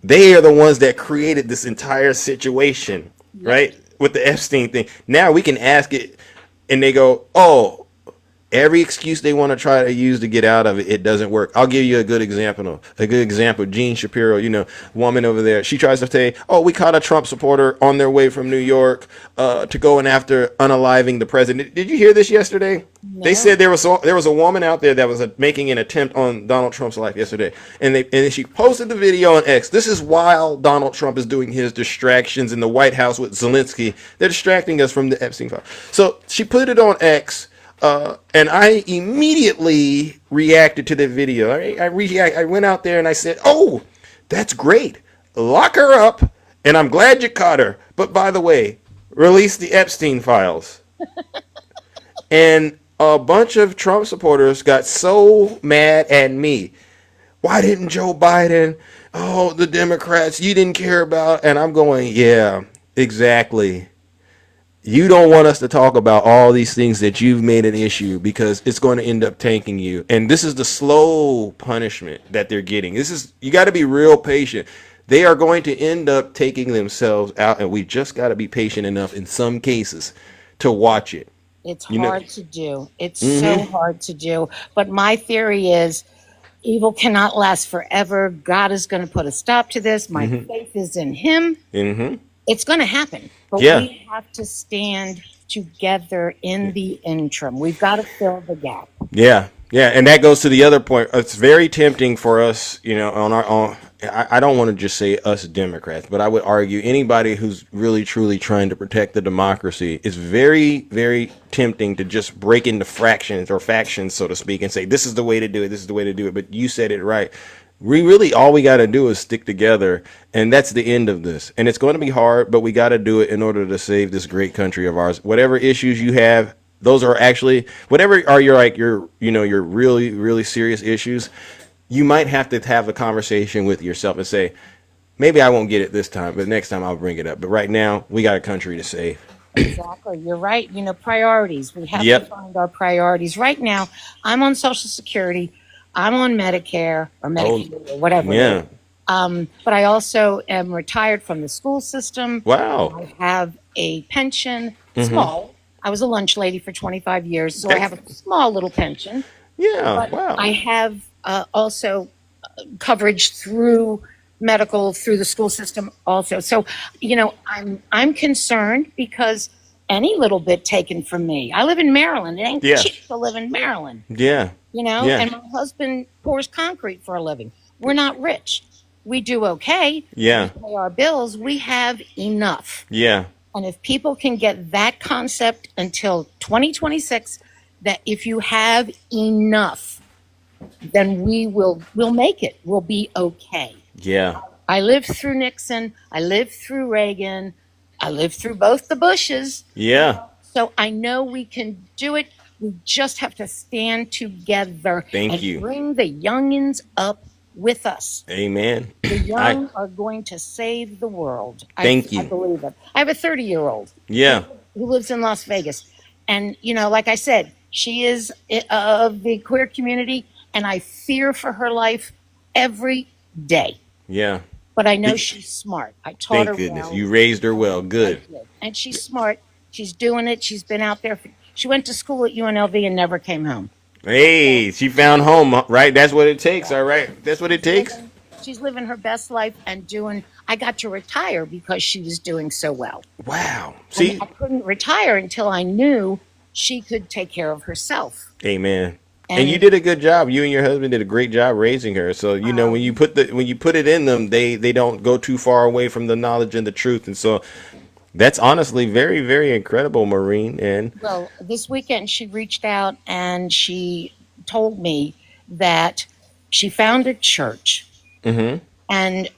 they are the ones that created this entire situation, right? With the Epstein thing. Now we can ask it, and they go, oh, every excuse they want to try to use to get out of it, it doesn't work. I'll give you a good example. Jean Shapiro, woman over there. She tries to say, oh, we caught a Trump supporter on their way from New York to going after unaliving the president. Did you hear this yesterday? No. They said there was a woman out there that was making an attempt on Donald Trump's life yesterday. And she posted the video on X. This is while Donald Trump is doing his distractions in the White House with Zelensky. They're distracting us from the Epstein file. So she put it on X. And I immediately reacted to the video. I went out there and I said, oh, that's great. Lock her up. And I'm glad you caught her. But by the way, release the Epstein files. And a bunch of Trump supporters got so mad at me. Why didn't Joe Biden? Oh, the Democrats, you didn't care about. And I'm going, yeah, exactly. You don't want us to talk about all these things that you've made an issue, because it's going to end up tanking you. And this is the slow punishment that they're getting. You got to be real patient. They are going to end up taking themselves out, and we just got to be patient enough in some cases to watch it. It's hard to do. It's so hard to do. But my theory is evil cannot last forever. God is going to put a stop to this. My faith is in him. It's going to happen. But we have to stand together in the interim. We've got to fill the gap. Yeah. And that goes to the other point. It's very tempting for us, on our own. I don't want to just say us Democrats, but I would argue anybody who's really, truly trying to protect the democracy is very, very tempting to just break into fractions or factions, so to speak, and say, this is the way to do it. This is the way to do it. But you said it right. All we got to do is stick together, and that's the end of this. And it's going to be hard, but we got to do it in order to save this great country of ours. Whatever issues you have, those are actually whatever are your like your your really really serious issues. You might have to have a conversation with yourself and say, maybe I won't get it this time, but next time I'll bring it up. But right now, we got a country to save. Exactly. You're right. Priorities. We have to Yep. find our priorities. Right now, I'm on Social Security. I'm on Medicare or Oh, Medicaid or whatever it yeah. is. But I also am retired from the school system. Wow. I have a pension, Hmm. small. I was a lunch lady for 25 years, so I have That's, a small little pension. yeah. But Wow. I have also coverage through medical through the school system also. So, I'm concerned because any little bit taken from me. I live in Maryland. It ain't Yeah. cheap to live in Maryland, Yeah. Yeah. and my husband pours concrete for a living. We're not rich. We do okay. Yeah. We pay our bills. We have enough. Yeah. And if people can get that concept until 2026, that if you have enough, then we'll make it. We'll be okay. Yeah. I lived through Nixon. I lived through Reagan. I lived through both the Bushes. Yeah. So I know we can do it. We just have to stand together Thank and you. bring the youngins up with us. Amen. The I young are going to save the world. thank I you. believe it. I have a 30-year-old Yeah. who lives in Las Vegas. And, like I said, she is of the queer community, and I fear for her life every day. Yeah. But I know Be- she's smart. I taught her Thank goodness well. you raised her well. I Good. did. And she's smart. She's doing it. She's been out there. She went to school at UNLV and never came home. Hey, she found home, right? That's what it takes. All right. That's what it takes. She's living her best life and doing. I got to retire because she was doing so well. Wow. And See, I couldn't retire until I knew she could take care of herself. amen. And you And did a good job. You and your husband did a great job raising her. So when you put it in them, they don't go too far away from the knowledge and the truth. And so that's honestly very very incredible, Maureen. And well, this weekend she reached out and she told me that she found a church. hmm And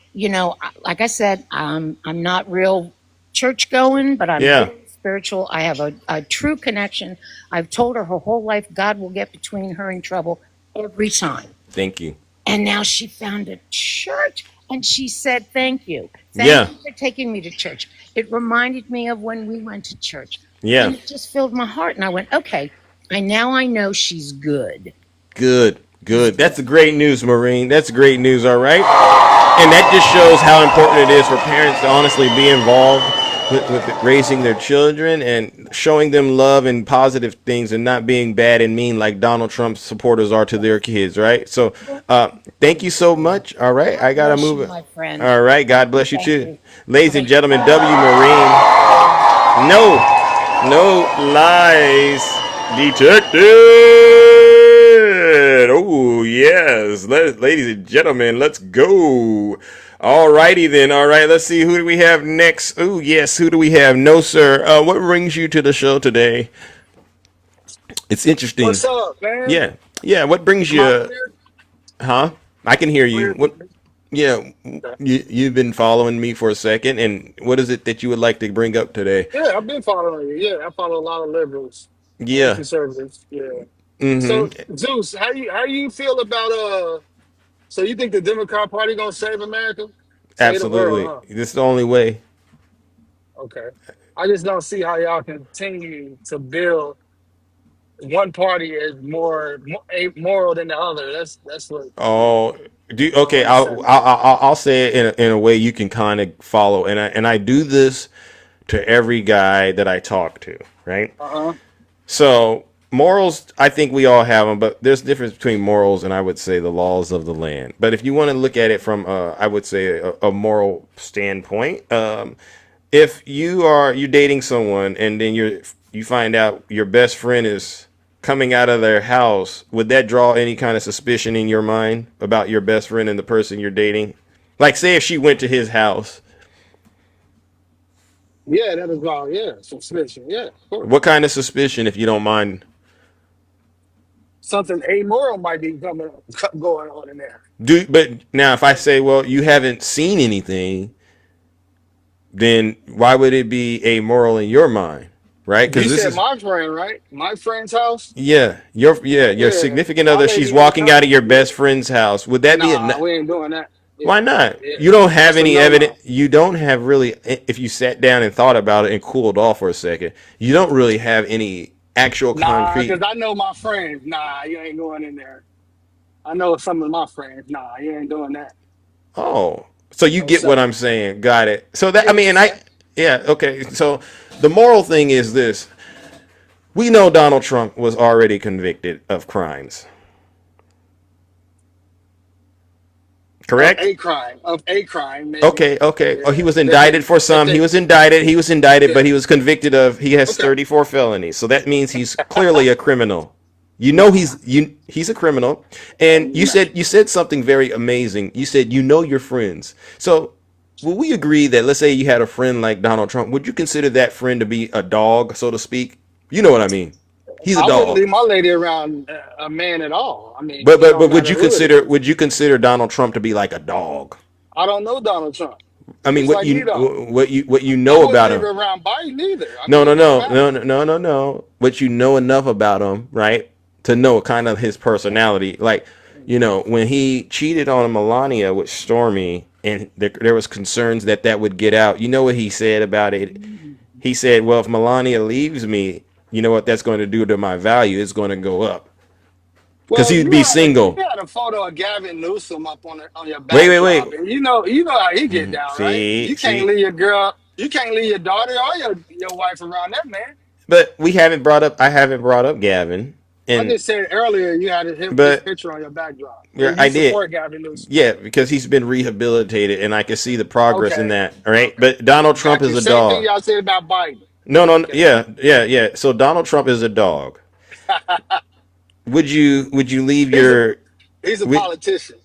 like I said, I'm not real church going, but I'm yeah, very spiritual. I have a true connection. I've told her whole life God will get between her and trouble every time. thank you. And now she found a church and she said, "Thank you. Yeah, Thank you for taking me to church." It reminded me of when we went to church. yeah, And it just filled my heart. And I went, okay, I know she's good. good, She's good. That's good. great news, Maureen. That's great news. All right, and that just shows how important it is for parents to honestly be involved with raising their children and showing them love and positive things and not being bad and mean like Donald Trump's supporters are to their kids, right? So, thank you so much. All right, I gotta Bless you, move it. my friend. All right, God bless you Thank too, you. ladies and Thank you. gentlemen. W. Maureen, no, no lies detected. Oh yes, ladies and gentlemen, let's go. All righty then. All right, let's see who do we have next. Oh yes, who do we have? No sir. What brings you to the show today? It's interesting. What's up, man? Yeah, yeah. What brings Am I you? clear? Huh? I can hear you. Clear? What? Yeah, you've been following me for a second, and what is it that you would like to bring up today? Yeah, I've been following you. Yeah, I follow a lot of liberals and Yeah. conservatives. Yeah. So, Mm-hmm. Zeus, how you feel about So you think the Democrat Party gonna save America, save the world, Absolutely. huh? This is the only way. Okay. I just don't see how y'all continue to build one party as more moral than the other. That's what Oh, I don't okay. I'll understand. I'll, I'll say it in a way you can kind of follow, and I do this to every guy that I talk to, right? Uh-huh. So morals, I think we all have them, but there's a difference between morals and I would say the laws of the land. But if you want to look at it from, I would say a moral standpoint, if you're dating someone and then you find out your best friend is coming out of their house, would that draw any kind of suspicion in your mind about your best friend and the person you're dating? Like, say if she went to his house, Yeah, that is all. Yeah, suspicion. Yeah, of course. what kind of suspicion, if you don't mind? Something amoral might be going on in there. But now, if I say, well, you haven't seen anything, then why would it be amoral in your mind? right? Because You this said is my friend, right? My friend's house. your Yeah, significant my other. lady She's ain't walking out of coming. your Yeah. best friend's house. Would that be Nah, a? we ain't doing that. Why Yeah, not? yeah. You don't have That's a any no evidence. no. You don't have really, if you sat down and thought about it and cooled off for a second, you don't really have any actual Nah, because concrete. I know my friends. Nah, you ain't going in there. I know some of my friends. Nah, you ain't doing that. Oh, so you No get what sir. I'm saying. Got it. So that, I Yeah, mean, and yeah. yeah, okay. So the moral thing is this. We know Donald Trump was already convicted of crimes. Of Correct? a crime. Of a crime, maybe. Okay, okay. Oh, he Yeah. was If they, indicted for if some. He they, was indicted. He was indicted, but yeah. he was convicted of. He has Okay. 34 felonies. So that means he's clearly a criminal. You know Nah. he's a criminal. And Nah. you said something very amazing. You said you know your friends. So will we agree that, let's say you had a friend like Donald Trump, would you consider that friend to be a dog, so to speak? You know what I mean? He's a I wouldn't dog. leave my lady around a man at all. I mean, But it don't would matter you who it consider is. Donald Trump to be like a dog? I don't know Donald Trump, I mean, just like you don't. what you I know wouldn't about leave him? her around Biden either. I No, mean, no, it don't no, matter. no, no, no, no, no. But you know enough about him, right? To know kind of his personality. Like, when he cheated on Melania with Stormy, and there was concerns that that would get out. You know what he said about it? He said, "Well, if Melania leaves me, you know what that's going to do to my value? It's going to go up because Well, he'd be single." you had a photo of Gavin Newsom up on your Wait, wait, wait. backdrop, and you know how he get down, right? See, You can't see. leave your girl, you can't leave your daughter or your wife around that man. But we haven't brought up. I haven't brought up Gavin, I and just said earlier you had his but picture on your backdrop, yeah, and you I did. support Gavin Newsom. Yeah, because he's been rehabilitated, and I can see the progress in Okay, that. All right, okay, but Donald Trump got is you. a Same thing dog. y'all said about Biden. No, no, Okay. yeah, yeah, yeah. So Donald Trump is a dog. Would you leave he's a your? he's a Would, politician.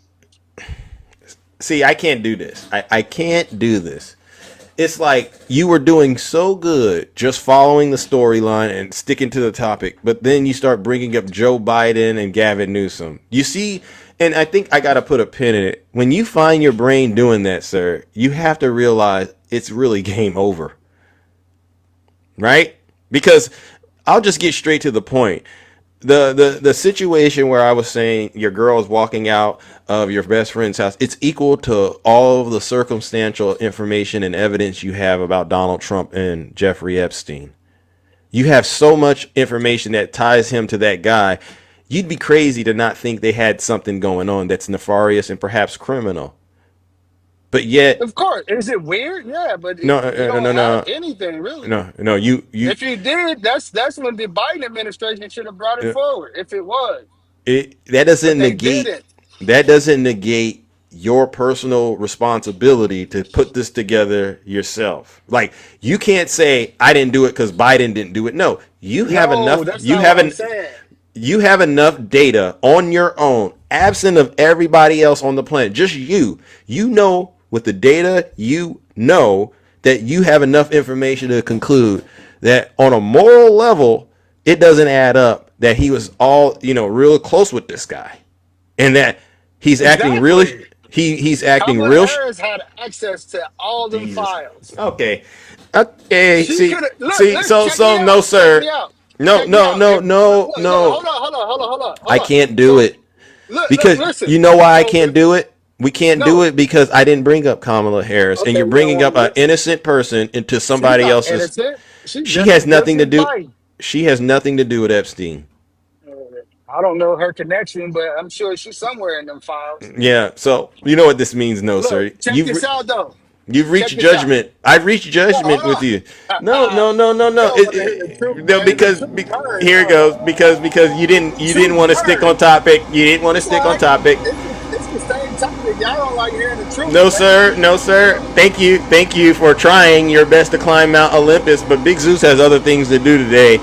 see, I can't do this. I can't do this. It's like you were doing so good just following the storyline and sticking to the topic, but then you start bringing up Joe Biden and Gavin Newsom. You see, and I think I got to put a pin in it. When you find your brain doing that, sir, you have to realize it's really game over, right? Because I'll just get straight to the point. The situation where I was saying your girl is walking out of your best friend's house, it's equal to all of the circumstantial information and evidence you have about Donald Trump and Jeffrey Epstein. You have so much information that ties him to that guy. You'd be crazy to not think they had something going on that's nefarious and perhaps criminal. But yet, Of course, is it weird? Yeah, but no, you no, don't have no, anything really. no. You, If you did, that's when the Biden administration should have brought it uh, forward. If it was, that but doesn't they negate didn't. your personal responsibility to put this together yourself. Like, you can't say I didn't do it because Biden didn't do it. No, No, that's not what I'm saying. you have enough data on your own, absent of everybody else on the planet. Just you know, with the data, you know that you have enough information to conclude that on a moral level, it doesn't add up that he was all, real close with this guy, and that he's acting really, Exactly. he's acting Kamala real. Harris had access to all them Jesus. files. Okay. Okay. She See. could have See. look. So. Check me So. No, out. Check sir. me out. No. Check me No. out. No. If look, No. look, look. No. Hold I on. can't do So it look. because Listen. you know why I So can't if do it. We can't do no, it because I didn't bring up Kamala Harris, and okay. you're bringing up an innocent person into She's somebody not else's. innocent. She's She just has as nothing guilty to as do. Biden. She has nothing to do with Epstein. I don't know her connection, but I'm sure she's somewhere in them files. Yeah. So you know what this means, no, Look, sir. check this out though. You've Check reached this out. judgment. I've reached No, judgment with hold you. No, on. no, no, no, You no. don't want to hear the truth, No, man. The because truth hurts, here it though. goes. Because you didn't Truth want to stick on hurts. topic. You didn't want to It's all stick on right. topic. It's the same topic. Y'all don't like hearing the truth, No, man. sir. No, sir. Thank you for trying your best to climb Mount Olympus. But Big Zeus has other things to do today.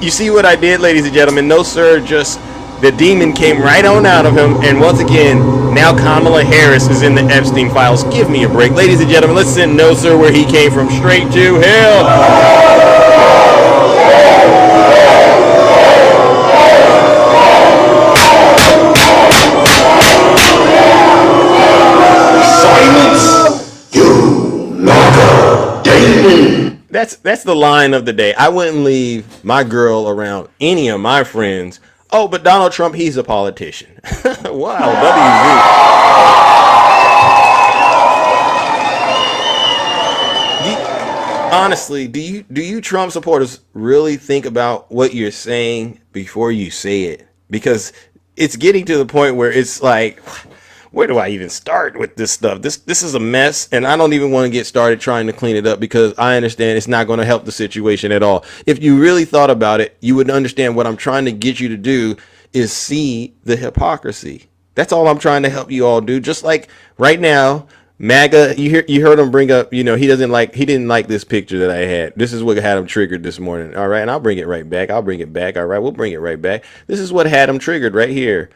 You see what I did, ladies and gentlemen? No, sir. Just the demon came right on out of him, and once again, now Kamala Harris is in the Epstein files. Give me a break, ladies and gentlemen. Let's send No Sir where he came from, straight to hell. Silence, you MAGA Damon. That's the line of the day. I wouldn't leave my girl around any of my friends. Oh, but Donald Trump, he's a politician. Wow, honestly, do you Trump supporters really think about what you're saying before you say it? Because it's getting to the point where it's like, where do I even start with this stuff? This is a mess, and I don't even want to get started trying to clean it up because I understand it's not going to help the situation at all. If you really thought about it, you would understand what I'm trying to get you to do is see the hypocrisy. That's all I'm trying to help you all do. Just like right now, MAGA, you heard him bring up, he didn't like this picture that I had. This is what had him triggered this morning. All right, and I'll bring it right back. I'll bring it back. All right, we'll bring it right back. This is what had him triggered right here.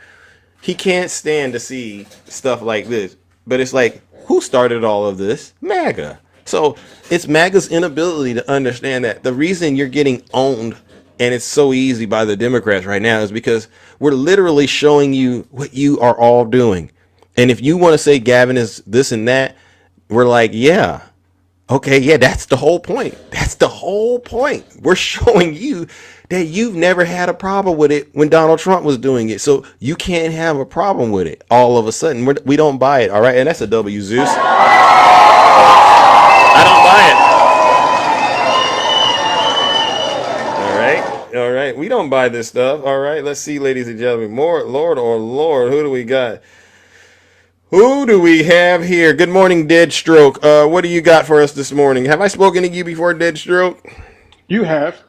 He can't stand to see stuff like this. But it's like, who started all of this? MAGA. So it's MAGA's inability to understand that the reason you're getting owned and it's so easy by the Democrats right now is because we're literally showing you what you are all doing. And if you want to say Gavin is this and that, we're like, yeah. Okay, yeah, that's the whole point. That's the whole point. We're showing you that you've never had a problem with it when Donald Trump was doing it. So you can't have a problem with it all of a sudden. We don't buy it, all right? And that's a W, Zeus. I don't buy it. All right. We don't buy this stuff. All right, let's see, ladies and gentlemen. More, Lord, oh Lord, who do we got? Who do we have here? Good morning, Deadstroke. What do you got for us this morning? Have I spoken to you before, Deadstroke? You have.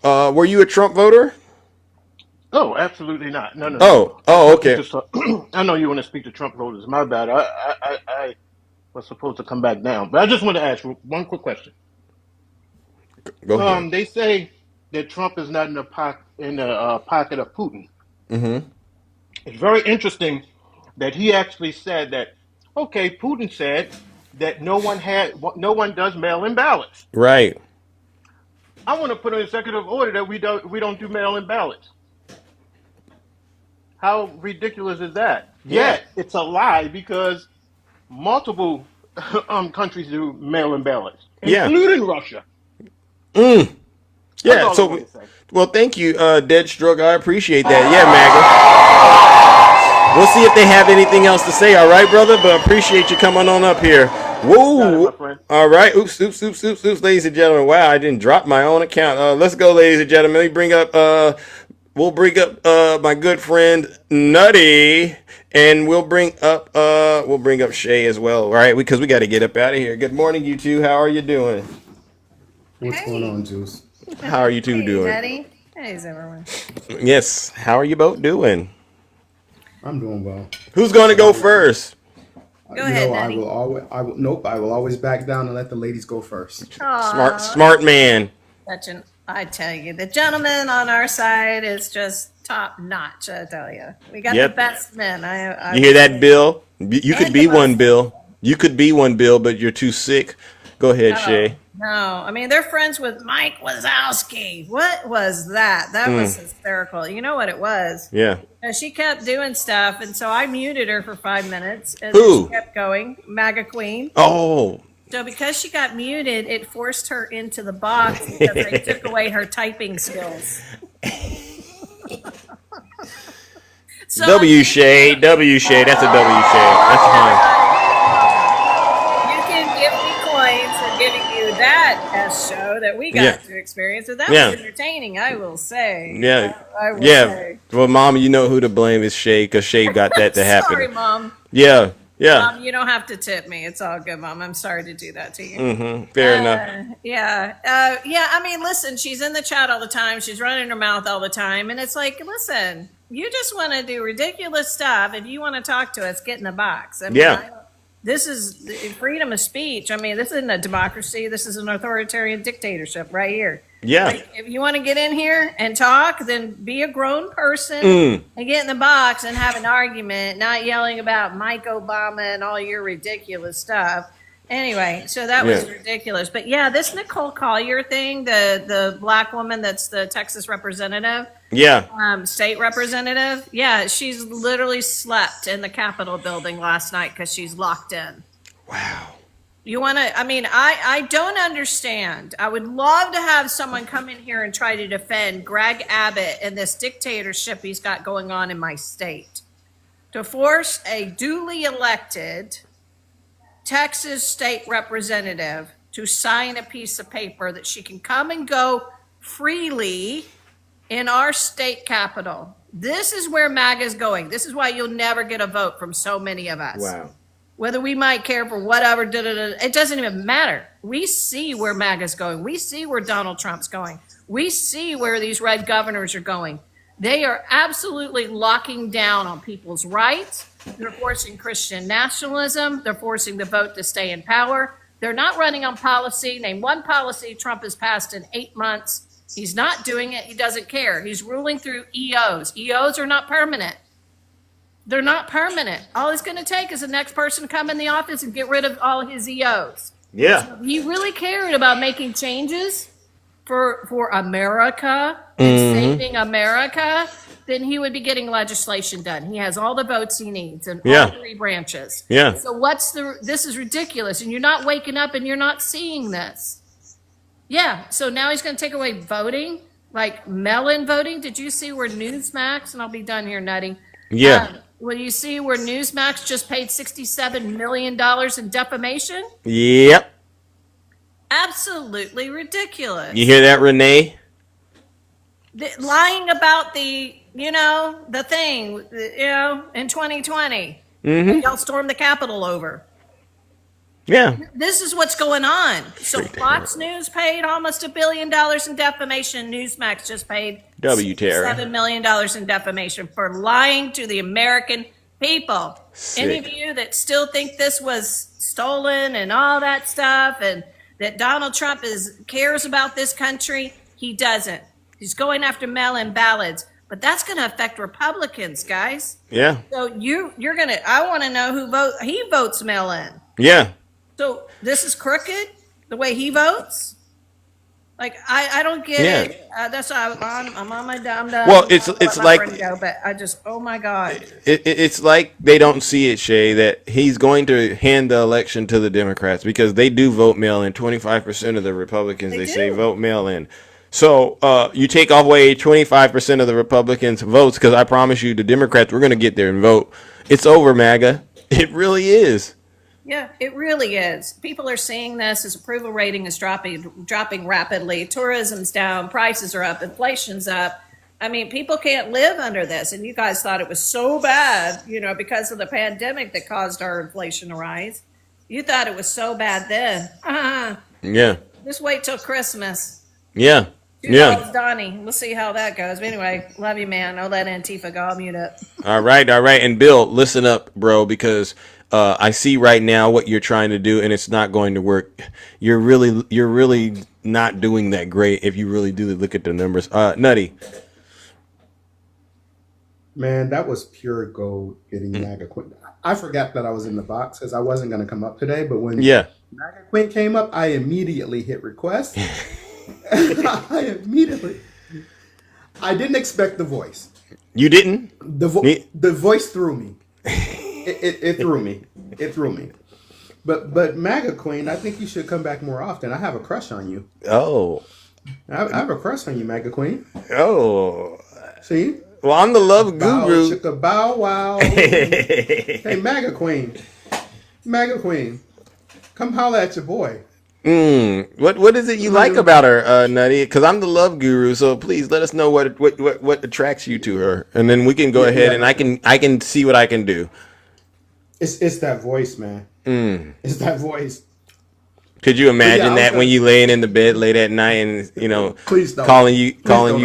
Were you a Trump voter? Oh, absolutely not. No, no, Oh, no. okay. I know you want to speak to Trump voters. My bad. I was supposed to come back down, but I just want to ask you one quick question. Go ahead. They say that Trump is not in the pocket of Putin. Mm-hmm. It's very interesting that he actually said that. Okay, Putin said that no one does mail-in ballots. Right. I want to put an executive order that we don't do mail-in ballots. How ridiculous is that? Yeah. Yet it's a lie because multiple countries do mail-in ballots, including Russia. Yeah. That's all I So, want to say. well, thank you, Deadstroke. I appreciate that. Yeah, MAGA. We'll see if they have anything else to say. All right, brother. But appreciate you coming on up here. Whoa. All right. Oops, ladies and gentlemen. Wow, I didn't drop my own account. Let's go, ladies and gentlemen. Let me bring up. We'll bring up my good friend Nutty, and we'll bring up Shay as well. All right, because we got to get up out of here. Good morning, you two. How are you doing? What's going on, Zeus? How are you two doing? Daddy. Hey, everyone. Yes. How are you both doing? I'm doing well. Who's going to go first? Go ahead, Daddy. I will always back down and let the ladies go first. Smart man. I tell you, the gentleman on our side is just top notch. I tell you, we got Yep. the best men. You hear that, Bill? You could be one, Bill. You could be one, Bill, but you're too sick. Go ahead, Shay. No, I mean they're friends with Mike Wazowski. What was that? That was hysterical. You know what it was? Yeah. She kept doing stuff, and so I muted her for 5 minutes. And Who? She kept going. MAGA Queen. Oh. So because she got muted, it forced her into the box because they took away her typing skills. W Shay. That's a W Shay. That's fine. You can give me coins for giving you that S show that we got to experience. So that was entertaining, I will say. Yeah. I will say. Well, Mom, you know who to blame is Shay because Shay got that to happen. Sorry, Mom. Yeah. Mom, you don't have to tip me. It's all good, Mom. I'm sorry to do that to you. Fair enough. Yeah. I mean, listen, she's in the chat all the time. She's running her mouth all the time. And it's like, listen, you just want to do ridiculous stuff. If you want to talk to us, get in the box. I mean, this is freedom of speech. I mean, this isn't a democracy. This is an authoritarian dictatorship right here. Yeah. Like, if you want to get in here and talk, then be a grown person and get in the box and have an argument, not yelling about Mike Obama and all your ridiculous stuff. Anyway, so that was ridiculous. But yeah, this Nicole Collier thing, the black woman that's the Texas representative. Yeah. State representative. Yeah, she's literally slept in the Capitol building last night because she's locked in. Wow. You want to, I mean, I don't understand. I would love to have someone come in here and try to defend Greg Abbott and this dictatorship he's got going on in my state. To force a duly elected Texas state representative to sign a piece of paper that she can come and go freely in our state capital. This is where MAGA is going. This is why you'll never get a vote from so many of us. Wow. Whether we might care for whatever, it doesn't even matter. We see where MAGA is going. We see where Donald Trump's going. We see where these red governors are going. They are absolutely locking down on people's rights. They're forcing Christian nationalism. They're forcing the vote to stay in power. They're not running on policy. Name one policy Trump has passed in 8 months. He's not doing it. He doesn't care. He's ruling through EOs. EOs are not permanent. They're not permanent. All it's going to take is the next person to come in the office and get rid of all his EOs. Yeah. So if he really cared about making changes for America and saving America, then he would be getting legislation done. He has all the votes he needs in all three branches. Yeah. So this is ridiculous. And you're not waking up and you're not seeing this. Yeah. So now he's going to take away voting, like mail-in voting. Did you see where Newsmax, and I'll be done here, Nutty. Yeah. Well, you see where Newsmax just paid $67 million in defamation? Yep. Absolutely ridiculous. You hear that, Renee? Lying about the thing, in 2020. Y'all stormed the Capitol over. Yeah. This is what's going on. So Fox News paid almost $1 billion in defamation. Newsmax just paid $7 million in defamation for lying to the American people. Sick. Any of you that still think this was stolen and all that stuff, and that Donald Trump cares about this country, he doesn't. He's going after mail-in ballots, but that's going to affect Republicans, guys. Yeah. So I want to know he votes mail-in. Yeah. So this is crooked, the way he votes? Like, I don't get it. That's why I'm on my dumb. Well, it's like, but I just, oh my God. It's like they don't see it, Shay, that he's going to hand the election to the Democrats because they do vote mail-in. 25% of the Republicans, they say, vote mail-in. So you take away 25% of the Republicans' votes, because I promise you, the Democrats, we're going to get there and vote. It's over, MAGA. It really is. Yeah, it really is. People are seeing this. His approval rating is dropping rapidly. Tourism's down. Prices are up. Inflation's up. I mean, people can't live under this. And you guys thought it was so bad, because of the pandemic that caused our inflation to rise. You thought it was so bad then. Yeah. Just wait till Christmas. Yeah. Yeah. Donnie. We'll see how that goes. But anyway, love you, man. I'll let Antifa go. I'll mute up. All right. And Bill, listen up, bro, because I see right now what you're trying to do, and it's not going to work. You're really not doing that great if you really do look at the numbers. Nutty. Man, that was pure gold getting MAGA Queen. I forgot that I was in the box because I wasn't going to come up today, but when MAGA Queen came up, I immediately hit request. I didn't expect the voice. You didn't? The voice threw me. It threw me. It threw me. But MAGA Queen, I think you should come back more often. I have a crush on you. Oh. I have a crush on you, MAGA Queen. Oh. See? Well, I'm the love guru. Chicka bow wow. Hey, MAGA Queen. MAGA Queen. Come holla at your boy. What is it you like about her, Nutty? Because I'm the love guru, so please let us know what attracts you to her, and then we can go ahead and I can see what I can do. It's that voice, man. It's that voice. Could you imagine that when you laying in the bed late at night and please don't. calling you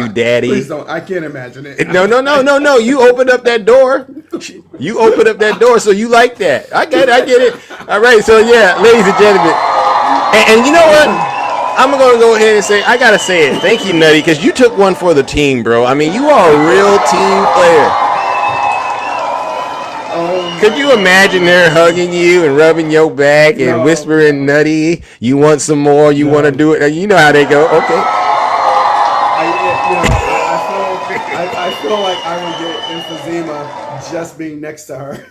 daddy? Please don't. I can't imagine it. No. You opened up that door. You opened up that door, so you like that. I get it. All right, so yeah, ladies and gentlemen. And you know what? I'm going to go ahead and say, I got to say it. Thank you, Nutty, because you took one for the team, bro. I mean, you are a real team player. Could you imagine her hugging you and rubbing your back and whispering, Nutty, you want some more? You want to do it? You know how they go. Okay. I feel like I would get emphysema just being next to her.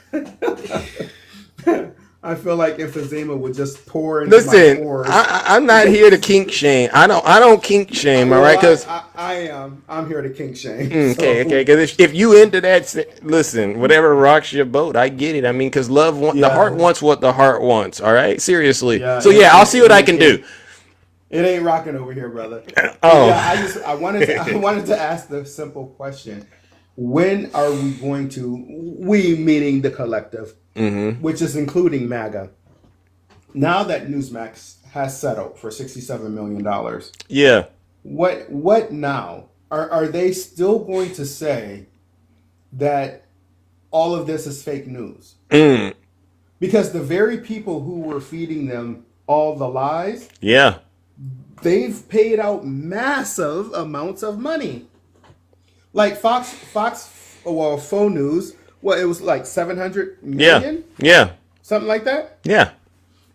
I feel like emphysema would just pour into my Listen, pores. I'm not here to kink shame. I don't kink shame. All right, because I am. I'm here to kink shame. okay. So, Because if you into that, listen, whatever rocks your boat, I get it. I mean, because the heart wants what the heart wants. All right, seriously. yeah. So yeah, I'll see what I can do. It ain't rocking over here, brother. Oh. Yeah, I wanted to ask the simple question: when are we going to? We meaning the collective, which is including MAGA. Now that Newsmax has settled for $67 million, Yeah. what now? Are they still going to say that all of this is fake news? Because the very people who were feeding them all the lies, Yeah. they've paid out massive amounts of money. Like Fox, Faux News, it was like 700 million? Yeah. Something like that? Yeah.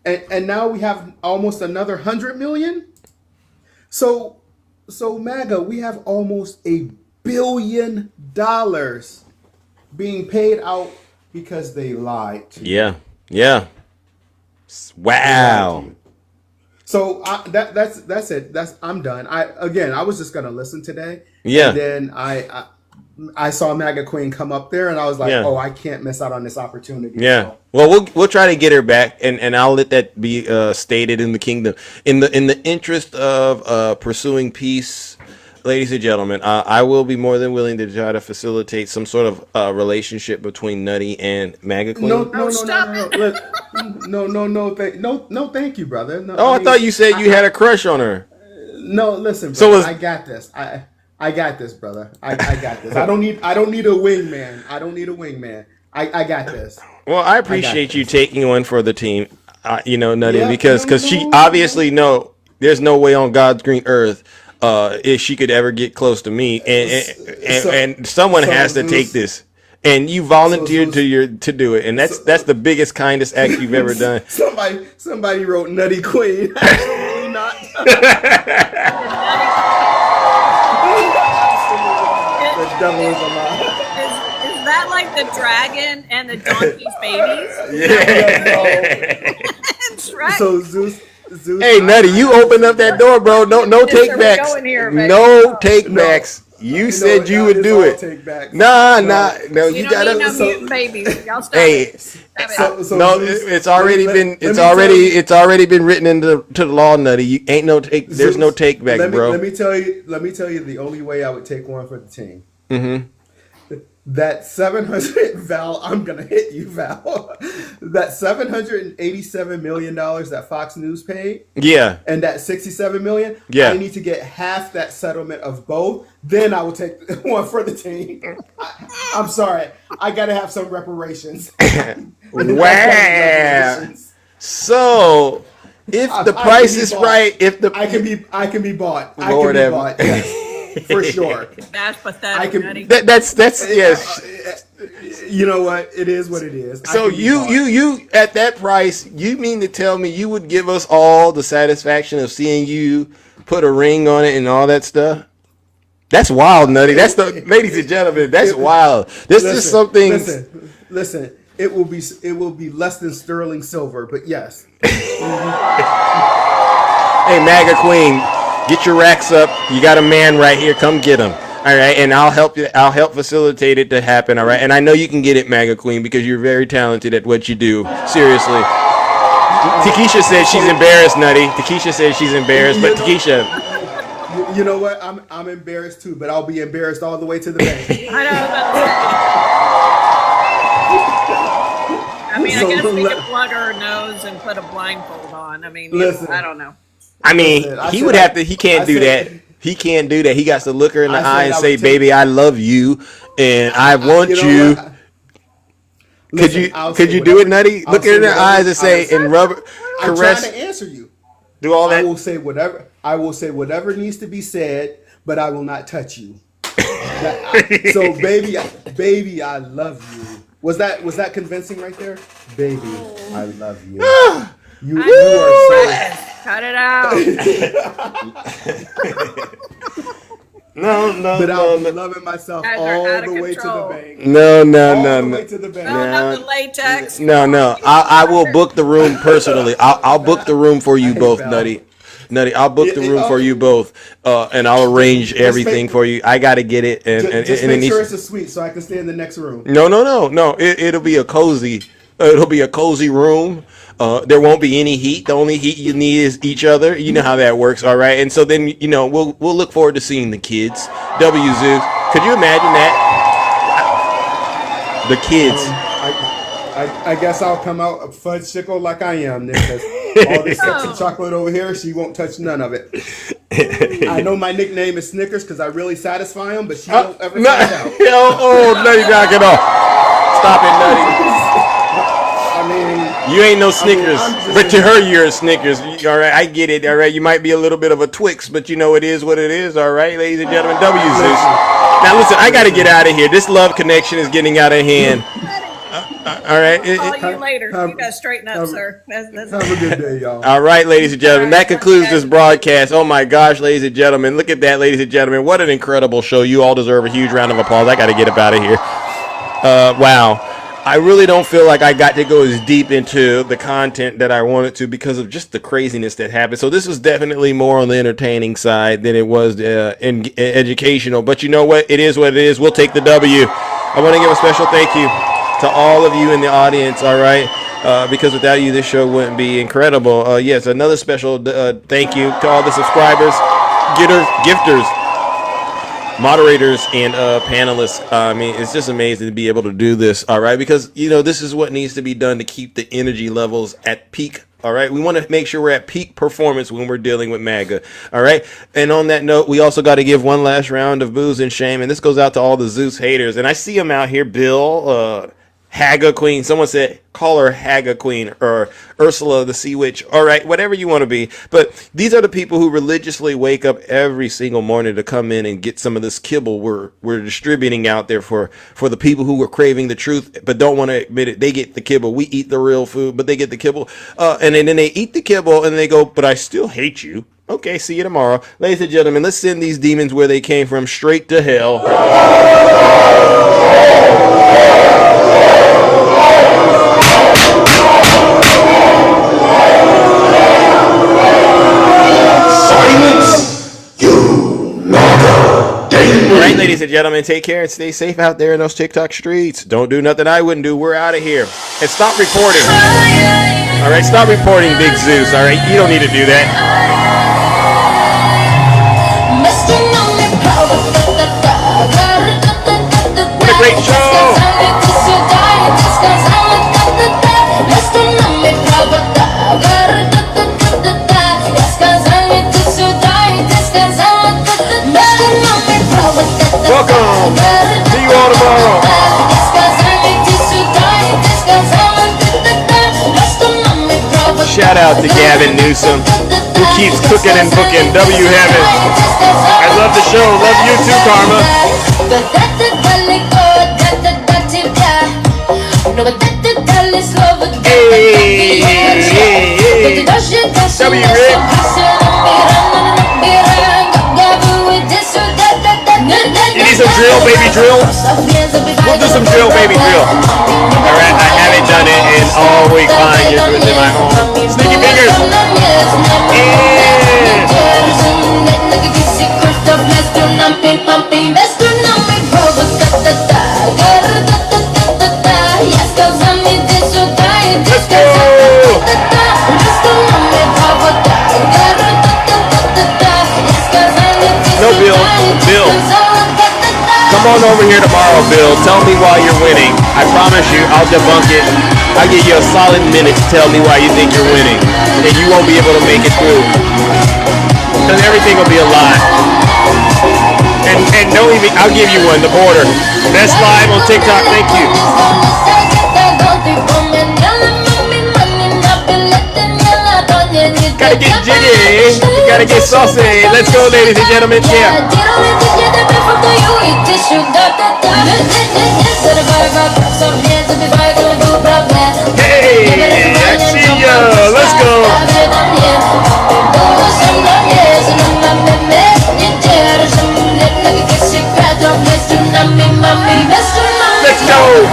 And now we have almost another 100 million? So MAGA, we have almost $1 billion being paid out because they lied to you. Yeah. Wow. So that's it. I'm done. I was just gonna listen today. Yeah. And then I saw MAGA Queen come up there, and I was like, Yeah. oh, I can't miss out on this opportunity. Yeah. So, Well, we'll try to get her back, and I'll let that be stated in the kingdom. In the interest of pursuing peace, ladies and gentlemen, I will be more than willing to try to facilitate some sort of relationship between Nutty and MAGA Queen. no, thank you, brother. No, I thought you said you had a crush on her. No, listen, brother, So I got this. I got this, brother. I got this. I don't need a wingman. I got this. Well, I appreciate you taking one for the team, Nutty, because she obviously there's no way on God's green earth if she could ever get close to me, and someone has to take this. And you volunteered to do it, and that's the biggest, kindest act you've ever done. Somebody wrote Nutty Queen. Absolutely not. The devil is alive. Is that like the dragon and the donkey's babies? Yeah. That's right. So Zeus. Hey, Nutty, you opened up that door, bro. No take backs. No take backs. You said you would do it. No. You gotta. Need no mutant babies. Y'all stop Hey, it. it's already been written into the law, Nutty. There's no take back, bro. Let me tell you the only way I would take one for the team. Mm-hmm. That 700 Val, I'm gonna hit you, Val. That $787 million that Fox News paid, yeah, and that $67 million, yeah. I need to get half that settlement of both. Then I will take one for the team. I'm sorry, I gotta have some reparations. Wow. So, if the price is right, I can be bought. Lord I can be bought. Yes. For sure. That's pathetic. That's yes. You know what? It is what it is. So you at that price, you mean to tell me you would give us all the satisfaction of seeing you put a ring on it and all that stuff? That's wild, Nutty. Ladies and gentlemen, that's wild. This is something. Listen. It will be less than sterling silver, but yes. Hey, MAGA Queen. Get your racks up. You got a man right here. Come get him. All right, and I'll help you. I'll help facilitate it to happen. All right, and I know you can get it, MAGA Queen, because you're very talented at what you do. Seriously. Takesha says she's embarrassed, Nutty. Takesha says she's embarrassed, but Takesha. You know what? I'm embarrassed too, but I'll be embarrassed all the way to the bank. I guess we could plug her nose and put a blindfold on. I mean, I don't know. I mean, he would have to. He can't do that. He can't do that. He got to look her in the eye and say, "Baby, I love you, and I want you." Could you do it, Nutty? Look her in the eyes and say, and rub, caress. I'm trying to answer you. Do all that. I will say whatever needs to be said, but I will not touch you. So, baby, I love you. Was that convincing right there? Baby, I love you. You are so. Cut it out. But I'll be loving myself Guys are all out of the way to the control. bank. No. All the way to the bank. Oh, not the latex. No. I will book the room personally. I'll book the room for you both, Nutty. I'll book the room for you both, and I'll arrange everything for you. I got to get it, and Just and make it sure needs. it's a suite so I can stay in the next room. No. It'll be a cozy. It'll be a cozy room. There won't be any heat. The only heat you need is each other. You know how that works, all right? And so then we'll look forward to seeing the kids. W Zeus. Could you imagine that? The kids. I guess I'll come out a fudge sickle like I am, Nick. 'Cause all this sexy chocolate over here, she won't touch none of it. I know my nickname is Snickers because I really satisfy them, but she won't ever find out. Nutty, knock it off. Stop it, Nutty. I mean, you ain't no Snickers, but to her, you're a Snickers. All right, I get it. All right, you might be a little bit of a Twix, but it is what it is. All right, ladies and gentlemen, W Zeus. Now listen, I got to get out of here. This love connection is getting out of hand. All right. I'll call you later. You got to straighten up, sir. That's have a good day, y'all. All right, ladies and gentlemen, that concludes this broadcast. Oh my gosh, ladies and gentlemen, look at that, ladies and gentlemen. What an incredible show. You all deserve a huge round of applause. I got to get up out of here. Wow. I really don't feel like I got to go as deep into the content that I wanted to because of just the craziness that happened. So this was definitely more on the entertaining side than it was educational. But you know what? It is what it is. We'll take the W. I want to give a special thank you to all of you in the audience, all right? Because without you, this show wouldn't be incredible. Yes, another special thank you to all the subscribers, gifters, moderators, and panelists. I mean, it's just amazing to be able to do this, all right? Because, this is what needs to be done to keep the energy levels at peak. All right. We want to make sure we're at peak performance when we're dealing with MAGA. All right. And on that note, we also got to give one last round of booze and shame. And this goes out to all the Zeus haters. And I see them out here, Bill, MAGA Queen. Someone said, call her MAGA Queen or Ursula the Sea Witch. All right, whatever you want to be. But these are the people who religiously wake up every single morning to come in and get some of this kibble we're distributing out there for the people who are craving the truth but don't want to admit it. They get the kibble. We eat the real food, but they get the kibble. And then they eat the kibble and they go, but I still hate you. Okay, see you tomorrow. Ladies and gentlemen, let's send these demons where they came from, straight to hell. Silence, you MAGA demon. All right, ladies and gentlemen, take care and stay safe out there in those TikTok streets. Don't do nothing I wouldn't do. We're out of here. And stop reporting. All right, stop reporting Big Zeus. All right, you don't need to do that. What a great show. Welcome. See you all tomorrow. Shout out to Gavin Newsom, who keeps cooking and booking. W Heaven. I love the show. Love you too, Karma. Hey. W Rick. You need some drill, baby drill? We'll do some drill, baby drill. Alright, I haven't done it in all week. Fine, just within my home. Sticky fingers. Let's go. No, Bill. Come on over here tomorrow, Bill. Tell me why you're winning. I promise you, I'll debunk it. I'll give you a solid minute to tell me why you think you're winning. And you won't be able to make it through. Because everything will be a lie. And don't even, I'll give you one, the border. Best live on TikTok, thank you. Gotta get jiggy. You gotta get saucy. Let's go, ladies and gentlemen. Yeah. Hey, I see ya. Let's go. All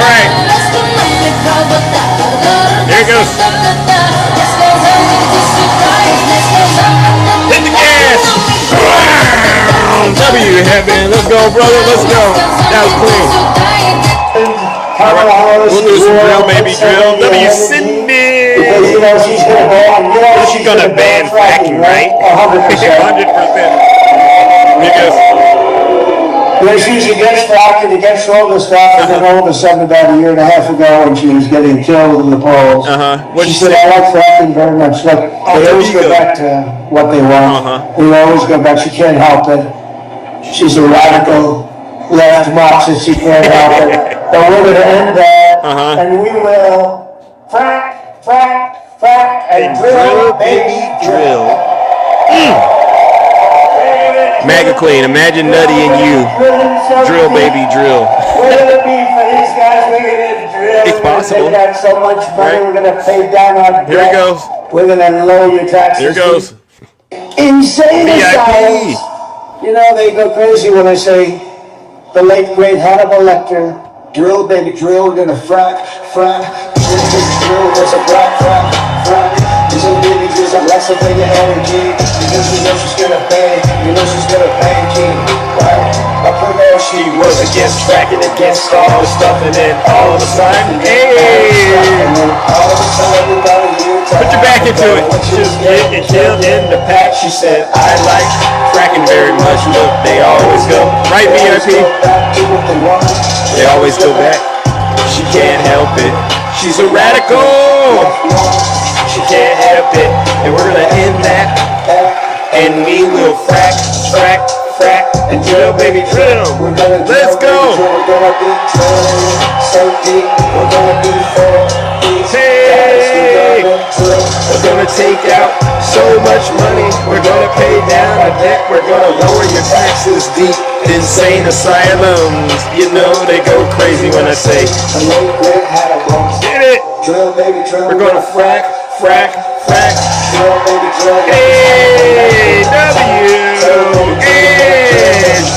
right. Here it goes. Hit the gas. W heaven. Let's go, brother. Let's go. That was clean. All right. We'll do some drill, baby, drill. W Cindy. Because, you know, she's going to go on. You know, She's gonna ban fracking, right? 100%. 100%. Here it goes. Yeah, she's against fracking, against all this stuff, and then all of a sudden, about a year and a half ago, when she was getting killed in the polls, she said, I like fracking very much. Look, they always go back to what they want. They always go back. She can't help it. She's a radical left Marxist. She can't help it. But we're going to end that, and we will frack, and drill, baby, drill. MAGA Queen, imagine Nutty and you. Drill, baby, drill. We're going to be for these guys. We're going to drill. It's possible. We're going to take out so much money. We're going to pay down our debt. Here it goes. We're going to lower your taxes. Here it goes. Insane VIP. asylums. You know, they go crazy when I say the late, great Hannibal Lecter. Drill, baby, drill. We're going to frack. Drill, there's a frack. There's a baby, there's a lesson in your energy. Because you know she's gonna pay. You know she's gonna pay, King. Right? Up her there, she was against fracking, against all the stuff, and then all of a sudden, hey! All of a sudden, put your back into it. Just getting killed in the pack. She said, I like fracking very much. Look, they always go. Right, VIP? They always go back. She can't help it. She's a radical. She can't help it. And we're gonna end that. And we will frack, and drill, baby, drill. Let's go. We're gonna be drilling so deep. We're gonna be hey, we're gonna take out so much money. We're gonna pay down our debt. We're gonna lower your taxes deep. Insane asylums. You know they go crazy when I say get it. Drill, baby, drill. We're gonna frack. Drill, baby, drill. Hey,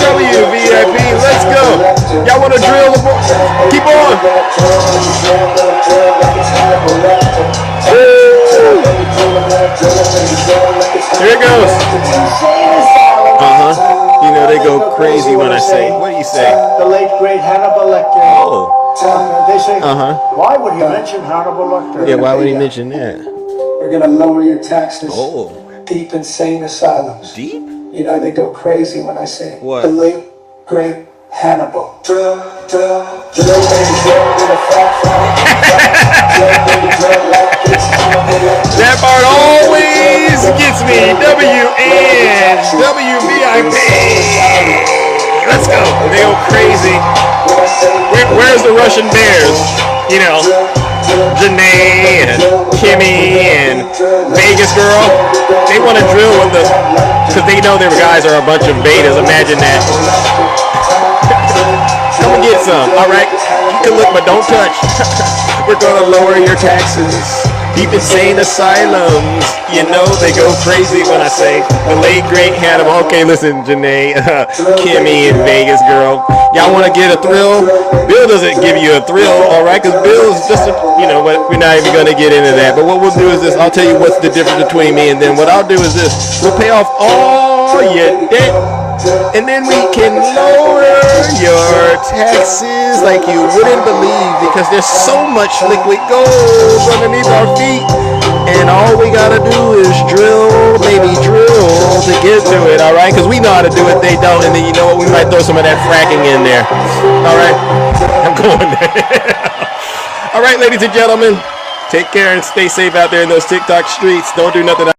W VIP, let's go. Y'all wanna drill the ball? Keep on. Here it goes. You know they go crazy when I say. What do you say? The late great Hannibal Lecter. Oh. They say. Why would he mention Hannibal Lecter? Yeah, why would he mention that? We're gonna lower your taxes. Oh. Deep insane asylums. Deep? You know they go crazy when I say what? The late great Hannibal. Drill, baby, drill. With a That part always gets me. WVIP. Let's go. They go crazy. Where's the Russian bears? You know, Janae and Kimmy and Vegas Girl. They want to drill with us because they know their guys are a bunch of betas. Imagine that. Come and get some. All right. You can look, but don't touch. We're going to lower your taxes. Deep insane asylums. You know they go crazy when I say the late great Hannibal. Okay, listen, Janae, Kimmy, and Vegas Girl. Y'all want to get a thrill? Bill doesn't give you a thrill, all right? Because Bill's just, but we're not even going to get into that. But what we'll do is this. I'll tell you what's the difference between me and them. What I'll do is this. We'll pay off all your debt. And then we can lower your taxes like you wouldn't believe because there's so much liquid gold underneath our feet. And all we gotta do is drill, baby, drill to get to it, all right? Because we know how to do it, they don't. And then you know what? We might throw some of that fracking in there. All right? I'm going there. All right, ladies and gentlemen, take care and stay safe out there in those TikTok streets. Don't do nothing.